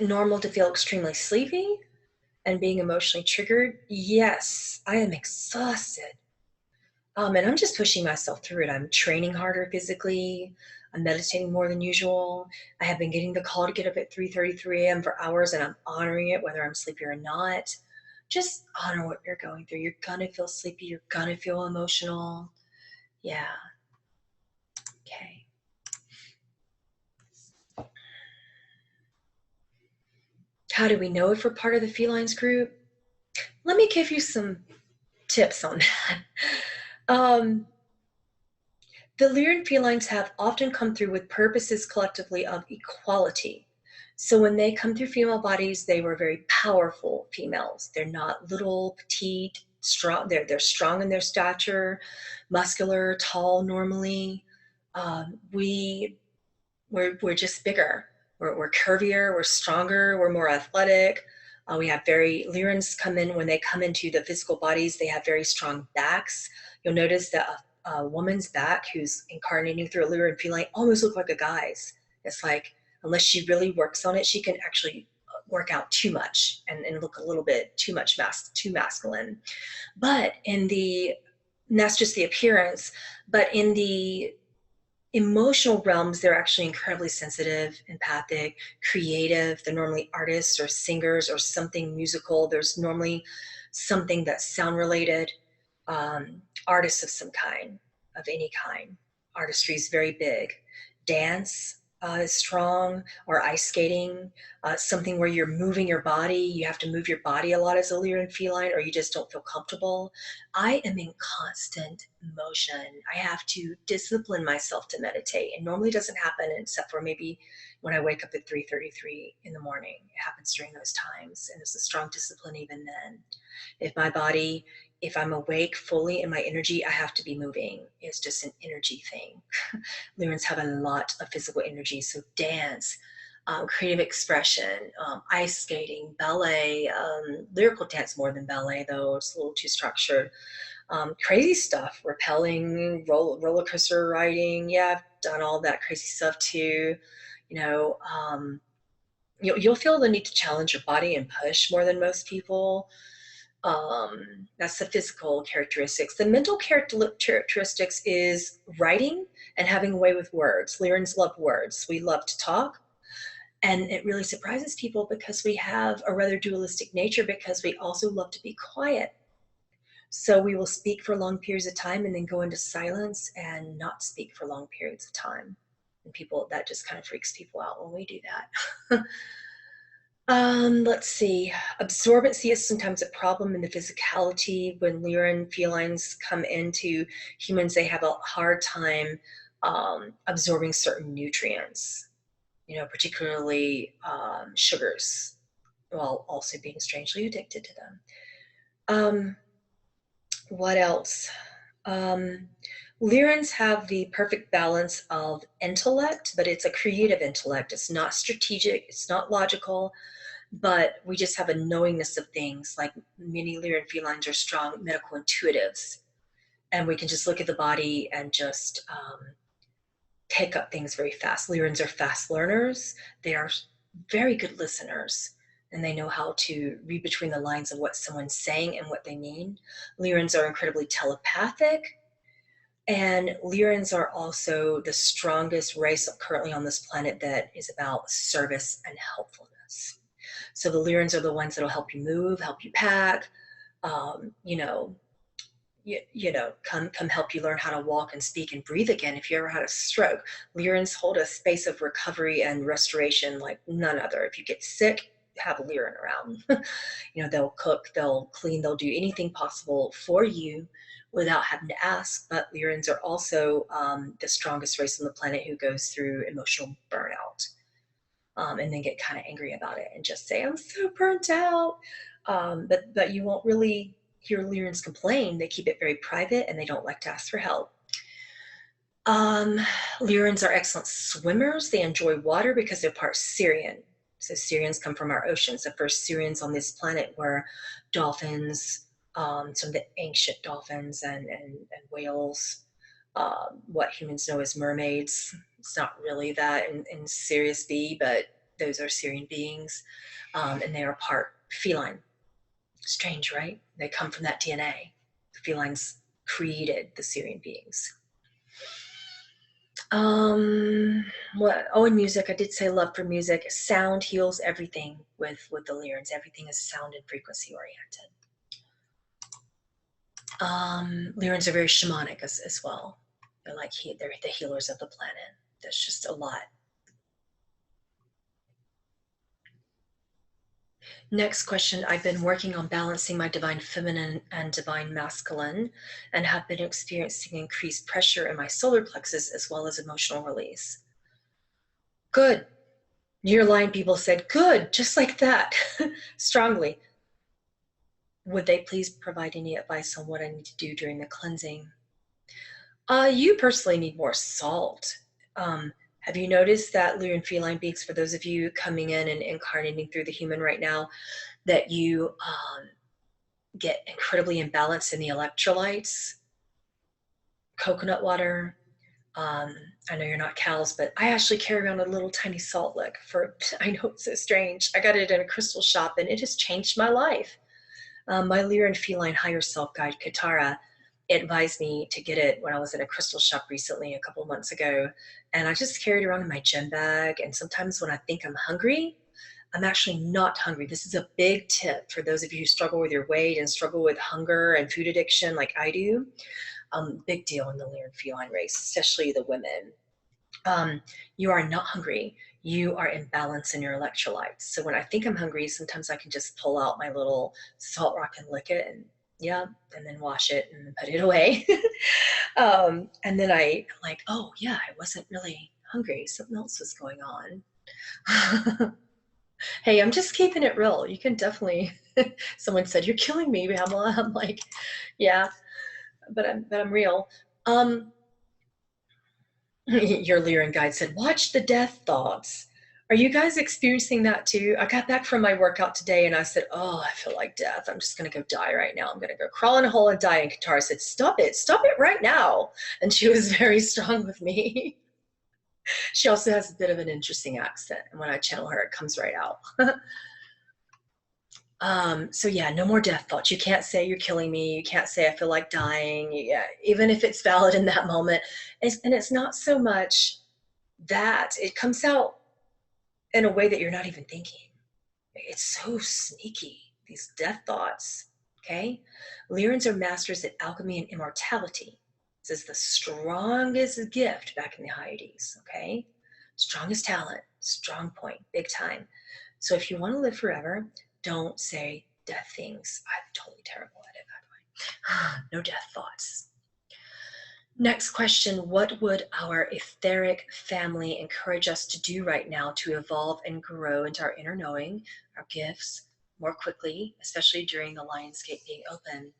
normal to feel extremely sleepy and being emotionally triggered? Yes, I am exhausted. And I'm just pushing myself through it. I'm training harder physically. I'm meditating more than usual. I have been getting the call to get up at 3:33 a.m. for hours, and I'm honoring it whether I'm sleepy or not. Just honor what you're going through. You're gonna feel sleepy. You're gonna feel emotional. Yeah. Okay. How do we know if we're part of the felines group? Let me give you some tips on that. The Lyran felines have often come through with purposes collectively of equality. So when they come through female bodies, they were very powerful females. They're not little, petite, strong. They're strong in their stature, muscular, tall normally. We're just bigger. We're curvier, we're stronger, we're more athletic. We have Lyrans come in, when they come into the physical bodies, they have very strong backs. You'll notice that a woman's back who's incarnating through a Lyran Feline almost look like a guy's. It's like, unless she really works on it, she can actually work out too much and look a little bit too masculine. But and that's just the appearance, but in the emotional realms, they're actually incredibly sensitive, empathic, creative. They're normally artists or singers or something musical. There's normally something that's sound related. Artists of some kind, of any kind. Artistry is very big. Dance is strong, or ice skating, something where you're moving your body. You have to move your body a lot as a Lyran feline, or you just don't feel comfortable. I am in constant motion. I have to discipline myself to meditate. It normally doesn't happen except for maybe when I wake up at 3:33 in the morning. It happens during those times, and it's a strong discipline even then. If I'm awake fully in my energy, I have to be moving. It's just an energy thing. Lyrans have a lot of physical energy, so dance, creative expression, ice skating, ballet, lyrical dance more than ballet though, it's a little too structured. Crazy stuff, rappelling, roller coaster riding. Yeah, I've done all that crazy stuff too. You know, you'll feel the need to challenge your body and push more than most people. That's the physical characteristics. The mental characteristics is writing and having a way with words. Lyrans love words. We love to talk. And it really surprises people because we have a rather dualistic nature, because we also love to be quiet. So we will speak for long periods of time and then go into silence and not speak for long periods of time. And that just kind of freaks people out when we do that. Let's see. Absorbency is sometimes a problem in the physicality. When Lyran felines come into humans, they have a hard time absorbing certain nutrients, particularly sugars, while also being strangely addicted to them. What else? Lyrans have the perfect balance of intellect, but it's a creative intellect. It's not strategic, it's not logical, but we just have a knowingness of things. Like many Lyran felines are strong medical intuitives, and we can just look at the body and just pick up things very fast. Lyrans are fast learners. They are very good listeners, and they know how to read between the lines of what someone's saying and what they mean. Lyrans are incredibly telepathic, and Lyrans are also the strongest race currently on this planet that is about service and helpfulness. So the Lyrans are the ones that'll help you move, help you pack, come help you learn how to walk and speak and breathe again if you ever had a stroke. Lyrans hold a space of recovery and restoration like none other. If you get sick, have a Lyran around. They'll cook, they'll clean, they'll do anything possible for you without having to ask. But Lyrans are also the strongest race on the planet who goes through emotional burnout. And then get kind of angry about it and just say, I'm so burnt out. But you won't really hear Lyrans complain. They keep it very private and they don't like to ask for help. Lyrans are excellent swimmers. They enjoy water because they're part Sirian. So Sirians come from our oceans. The first Sirians on this planet were dolphins, some of the ancient dolphins and whales, what humans know as mermaids. It's not really that in Sirius B, but those are Sirian beings, and they are part feline. Strange, right? They come from that DNA. The felines created the Sirian beings. And music. I did say love for music. Sound heals everything with the Lyrans. Everything is sound and frequency oriented. Lyrans are very shamanic as well. They're the healers of the planet. There's just a lot. Next question. I've been working on balancing my divine feminine and divine masculine, and have been experiencing increased pressure in my solar plexus as well as emotional release. Good. Your line people said, good, just like that, strongly. Would they please provide any advice on what I need to do during the cleansing? You personally need more salt. Have you noticed that Lyran feline beings, for those of you coming in and incarnating through the human right now, that you get incredibly imbalanced in the electrolytes? coconut water. I know you're not cows, but I actually carry around a little tiny salt lick I know it's so strange. I got it in a crystal shop and it has changed my life. My Lyran Feline higher self guide, Katara, advised me to get it when I was in a crystal shop recently, a couple of months ago. And I just carry it around in my gym bag. And sometimes when I think I'm hungry, I'm actually not hungry. This is a big tip for those of you who struggle with your weight and struggle with hunger and food addiction like I do. Big deal in the Lyran Feline race, especially the women. You are not hungry. You are imbalanced in your electrolytes. So when I think I'm hungry, sometimes I can just pull out my little salt rock and lick it and and then wash it and put it away. And then I'm like, oh yeah, I wasn't really hungry. Something else was going on. Hey, I'm just keeping it real. You can definitely, someone said, you're killing me, Pamela. I'm like, yeah, but I'm real. Your Lyran guide said, watch the death thoughts. Are you guys experiencing that too? I got back from my workout today and I said, oh, I feel like death. I'm just going to go die right now. I'm going to go crawl in a hole and die. And Katara said, stop it right now. And she was very strong with me. She also has a bit of an interesting accent. And when I channel her, it comes right out. So yeah, no more death thoughts. You can't say you're killing me. You can't say I feel like dying. Yeah, even if it's valid in that moment. And it's not so much that it comes out in a way that you're not even thinking. It's so sneaky, these death thoughts, okay? Lyrans are masters at alchemy and immortality. This is the strongest gift back in the Hyades, okay? Strongest talent, strong point, big time. So if you want to live forever, don't say death things. I'm totally terrible at it, by the way. No death thoughts. Next question, what would our etheric family encourage us to do right now to evolve and grow into our inner knowing, our gifts, more quickly, especially during the Lionsgate being open?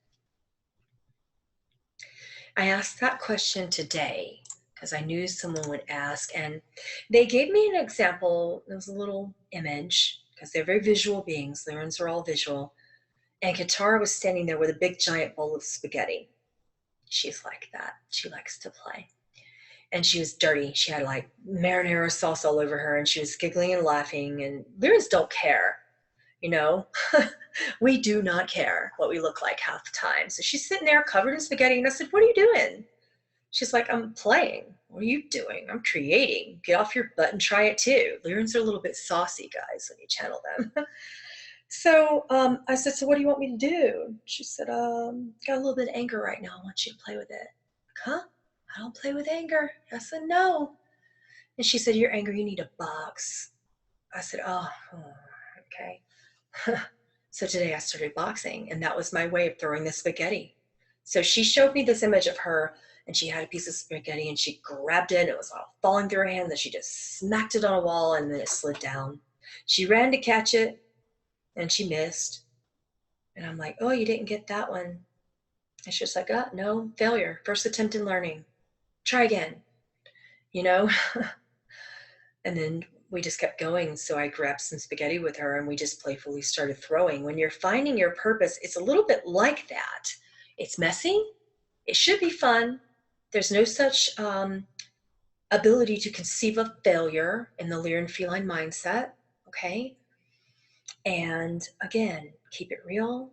I asked that question today because I knew someone would ask, and they gave me an example. It was a little image because they're very visual beings. Lyrans are all visual. And Katara was standing there with a big giant bowl of spaghetti. She's like that. She likes to play. And she was dirty. She had like marinara sauce all over her and she was giggling and laughing. And Lyrans don't care, you know. We do not care what we look like half the time. So she's sitting there covered in spaghetti and I said, what are you doing? She's like, I'm playing. What are you doing? I'm creating. Get off your butt and try it too. Lyrans are a little bit saucy, guys, when you channel them. So I said, so what do you want me to do? She said, got a little bit of anger right now. I want you to play with it. Like, huh? I don't play with anger. I said, no. And she said, you're angry. You need a box. I said, oh okay. So today I started boxing, and that was my way of throwing the spaghetti. So she showed me this image of her, and she had a piece of spaghetti, and she grabbed it, and it was all falling through her hand, and she just smacked it on a wall, and then it slid down. She ran to catch it, and she missed. And I'm like, oh, you didn't get that one. And she's like, oh, no, failure. First attempt in learning. Try again, you know? And then we just kept going. So I grabbed some spaghetti with her and we just playfully started throwing. When you're finding your purpose, it's a little bit like that. It's messy. It should be fun. There's no such ability to conceive of failure in the Lyran Feline mindset, okay? And again, keep it real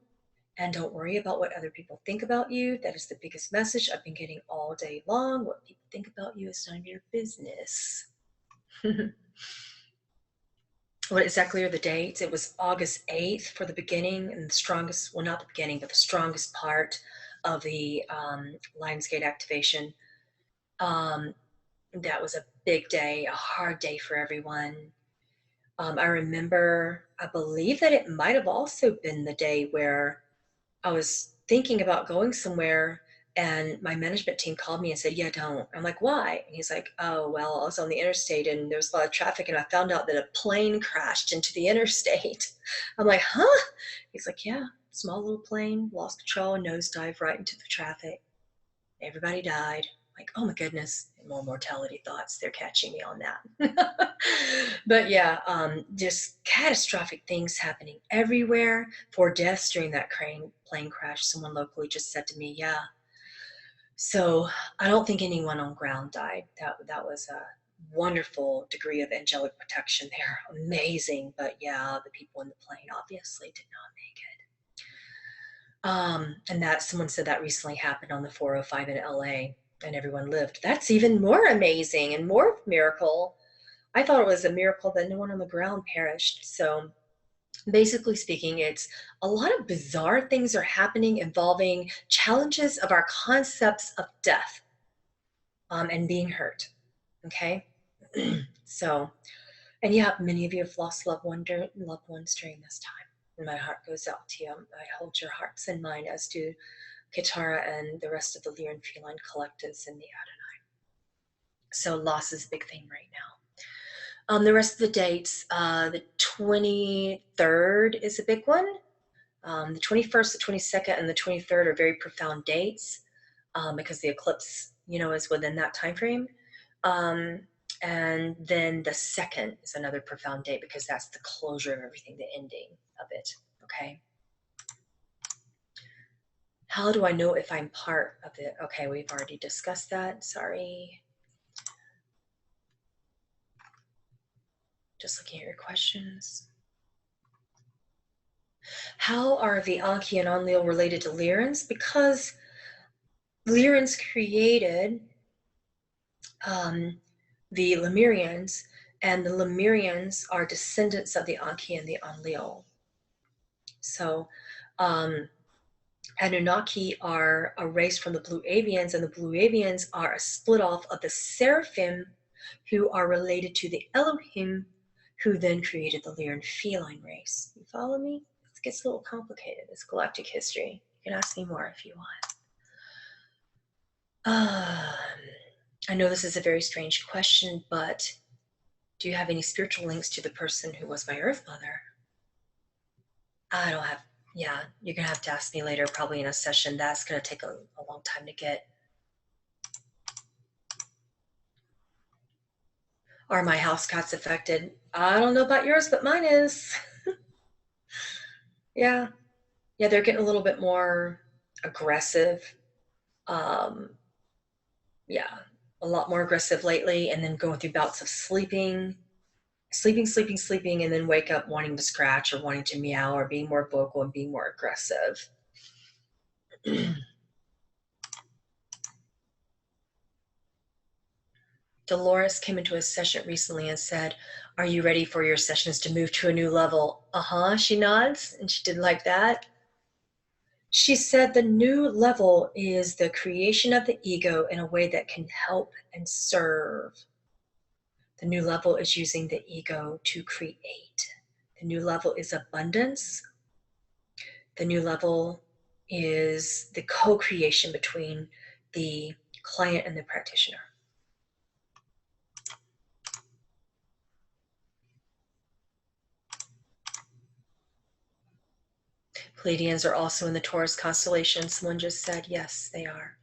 and don't worry about what other people think about you. That is the biggest message I've been getting all day long. What people think about you is none of your business. What exactly are the dates? It was August 8th for the beginning and the strongest, well, not the beginning, but the strongest part of the Lionsgate activation. That was a big day, a hard day for everyone. I remember, I believe that it might have also been the day where I was thinking about going somewhere and my management team called me and said, yeah, don't. I'm like, why? And he's like, oh, well, I was on the interstate and there was a lot of traffic and I found out that a plane crashed into the interstate. I'm like, huh? He's like, yeah, small little plane, lost control and nosedived right into the traffic. Everybody died. Like, oh my goodness, more mortality thoughts. They're catching me on that. But yeah, just catastrophic things happening everywhere. 4 deaths during that plane crash. Someone locally just said to me, yeah, So I don't think anyone on ground died. That was a wonderful degree of angelic protection there. Amazing. But yeah, the people in the plane obviously did not make it. And that someone said that recently happened on the 405 in LA and everyone lived. That's even more amazing and more miracle. I thought it was a miracle that no one on the ground perished. So basically speaking, it's a lot of bizarre things are happening involving challenges of our concepts of death and being hurt. Okay. So, and yeah, many of you have lost loved ones during this time. And my heart goes out to you. I hold your hearts in mind, as do Katara and the rest of the Lyran Feline collectives in the Adonai. So loss is a big thing right now. The rest of the dates, the 23rd is a big one. The 21st, the 22nd, and the 23rd are very profound dates because the eclipse, is within that time frame. And then the 2nd is another profound date because that's the closure of everything, the ending of it, okay? How do I know if I'm part of it? Okay, we've already discussed that, sorry. Just looking at your questions. How are the Anki and Enlil related to Lyrans? Because Lyrans created the Lemurians, and the Lemurians are descendants of the Anki and the Enlil. So Anunnaki are a race from the Blue Avians, and the Blue Avians are a split off of the Seraphim, who are related to the Elohim, who then created the Lyran Feline race. You follow me? It gets a little complicated, this galactic history. You can ask me more if you want. I know this is a very strange question, but do you have any spiritual links to the person who was my Earth Mother? I don't have, yeah, you're going to have to ask me later, probably in a session. That's going to take a long time to get. Are my house cats affected? I don't know about yours, but mine is. Yeah, they're getting a little bit more aggressive. Yeah, a lot more aggressive lately, and then going through bouts of sleeping, and then wake up wanting to scratch or wanting to meow or being more vocal and being more aggressive. Dolores came into a session recently and said, "Are you ready for your sessions to move to a new level?" She nods, and she did like that. She said the new level is the creation of the ego in a way that can help and serve. The new level is using the ego to create. The new level is abundance. The new level is the co-creation between the client and the practitioner. Pleiadians are also in the Taurus constellation. Someone just said, yes, they are.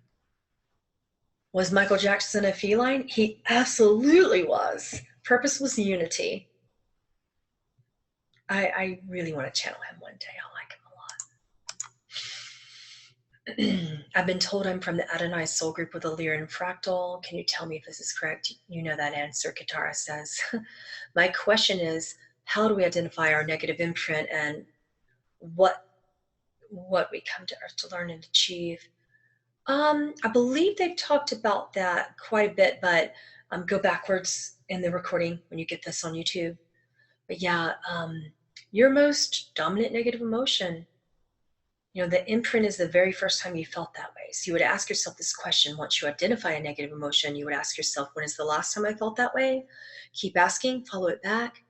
Was Michael Jackson a feline? He absolutely was. Purpose was unity. I really want to channel him one day. I like him a lot. I've been told I'm from the Adonai soul group with a Lyran fractal. Can you tell me if this is correct? You know that answer, Katara says. My question is, how do we identify our negative imprint and what we come to Earth to learn and achieve? I believe they've talked about that quite a bit, but go backwards in the recording when you get this on YouTube. But yeah, your most dominant negative emotion, the imprint is the very first time you felt that way. So you would ask yourself this question. Once you identify a negative emotion, you would ask yourself, when is the last time I felt that way? Keep asking, follow it back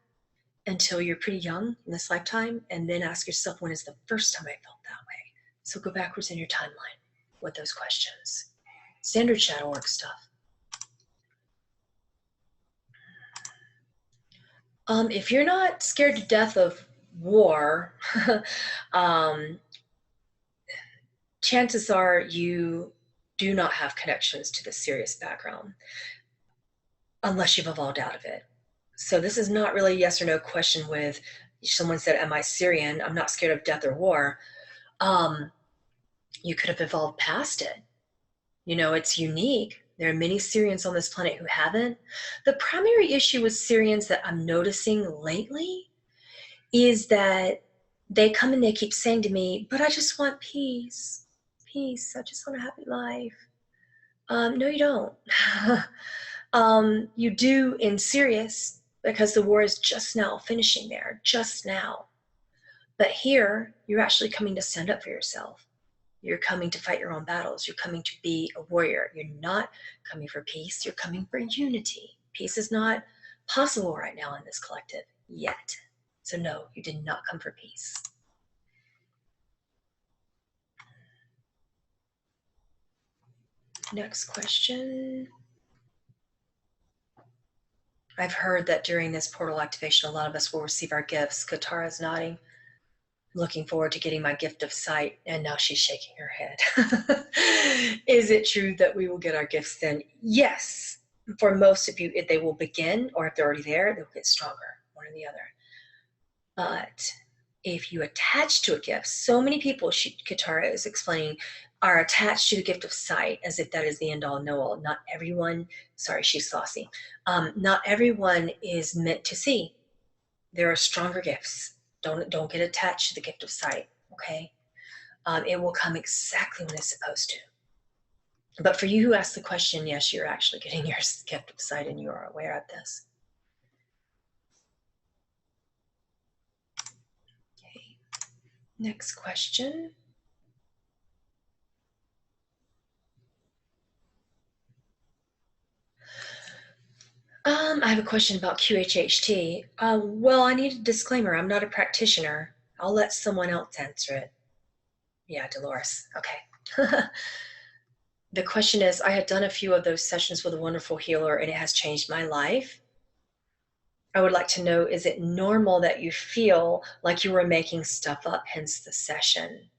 until you're pretty young in this lifetime, and then ask yourself, when is the first time I felt that way? So go backwards in your timeline with those questions. Standard shadow work stuff. If you're not scared to death of war, chances are you do not have connections to the Sirius background unless you've evolved out of it. So this is not really a yes or no question with someone said, am I Syrian? I'm not scared of death or war. You could have evolved past it. You know, it's unique. There are many Syrians on this planet who haven't. The primary issue with Syrians that I'm noticing lately is that they come and they keep saying to me, but I just want peace. Peace. I just want a happy life. No, you don't. You do in Sirius, because the war is just now finishing there, just now. But here, you're actually coming to stand up for yourself. You're coming to fight your own battles. You're coming to be a warrior. You're not coming for peace. You're coming for unity. Peace is not possible right now in this collective yet. So no, you did not come for peace. Next question. I've heard that during this portal activation, a lot of us will receive our gifts. Katara's nodding. Looking forward to getting my gift of sight. And now she's shaking her head. Is it true that we will get our gifts then? Yes. For most of you, if they will begin, or if they're already there, they'll get stronger, one or the other. But if you attach to a gift, so many people, Katara is explaining, are attached to the gift of sight as if that is the end all know all. Not everyone, sorry, she's saucy. Not everyone is meant to see. There are stronger gifts. Don't get attached to the gift of sight, okay? It will come exactly when it's supposed to. But for you who asked the question, yes, you're actually getting your gift of sight and you are aware of this. Okay, next question. I have a question about QHHT. Well, I need a disclaimer. I'm not a practitioner. I'll let someone else answer it. Yeah, Dolores. Okay. The question is, I had done a few of those sessions with a wonderful healer and it has changed my life. I would like to know, is it normal that you feel like you were making stuff up, hence the session?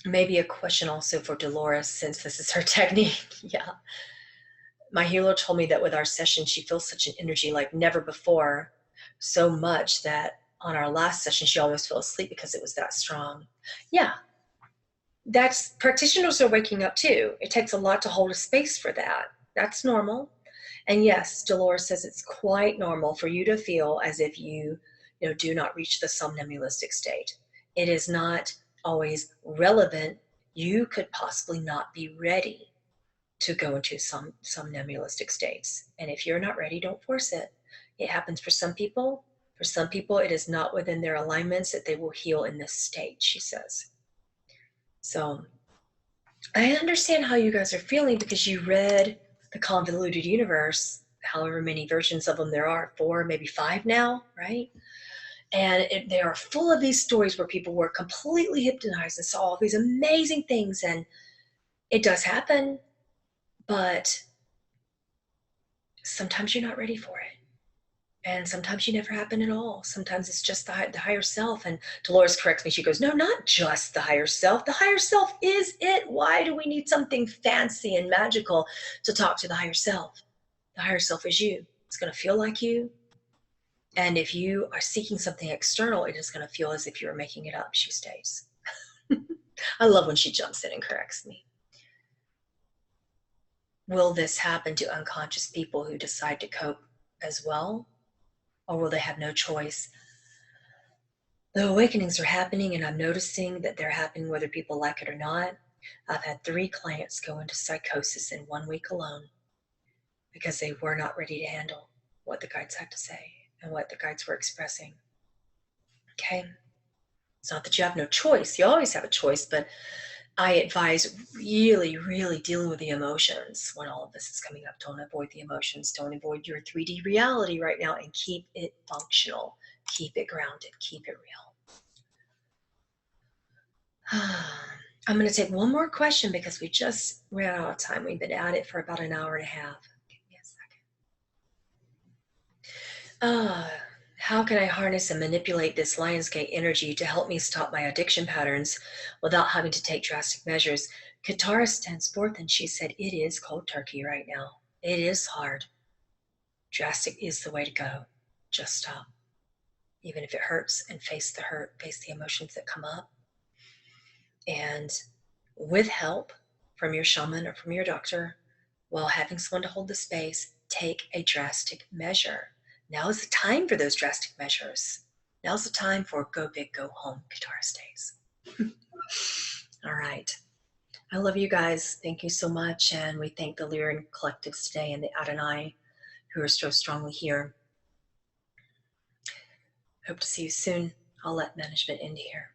Maybe a question also for Dolores, since this is her technique. Yeah. My healer told me that with our session, she feels such an energy like never before, so much that on our last session, she almost fell asleep because it was that strong. Yeah, that's, practitioners are waking up too. It takes a lot to hold a space for that. That's normal. And yes, Dolores says it's quite normal for you to feel as if you do not reach the somnambulistic state. It is not always relevant. You could possibly not be ready to go into some somnambulistic states. And if you're not ready, don't force it. It happens for some people. For some people, it is not within their alignments that they will heal in this state, she says. So I understand how you guys are feeling because you read The Convoluted Universe, however many versions of them there are, 4, maybe 5 now, right? And they are full of these stories where people were completely hypnotized and saw all these amazing things. And it does happen, but sometimes you're not ready for it. And sometimes you never happen at all. Sometimes it's just the higher self. And Dolores corrects me. She goes, no, not just the higher self. The higher self is it. Why do we need something fancy and magical to talk to the higher self? The higher self is you. It's going to feel like you. And if you are seeking something external, it is going to feel as if you're making it up, she states. I love when she jumps in and corrects me. Will this happen to unconscious people who decide to cope as well? Or will they have no choice? The awakenings are happening, and I'm noticing that they're happening whether people like it or not. I've had 3 clients go into psychosis in 1 week alone because they were not ready to handle what the guides had to say and what the guides were expressing. Okay? It's not that you have no choice. You always have a choice, but I advise really, really dealing with the emotions when all of this is coming up. Don't avoid the emotions. Don't avoid your 3D reality right now, and keep it functional. Keep it grounded. Keep it real. I'm going to take one more question because we just ran out of time. We've been at it for about an hour and a half. Give me a second. How can I harness and manipulate this Lionsgate energy to help me stop my addiction patterns without having to take drastic measures? Katara stands forth and she said, it is cold turkey right now. It is hard. Drastic is the way to go. Just stop. Even if it hurts, and face the hurt, face the emotions that come up. And with help, from your shaman or from your doctor, while having someone to hold the space, take a drastic measure. Now is the time for those drastic measures. Now's the time for go big, go home guitarist days. All right. I love you guys. Thank you so much. And we thank the Lyran collectives today and the Adonai who are so strongly here. Hope to see you soon. I'll let management end here.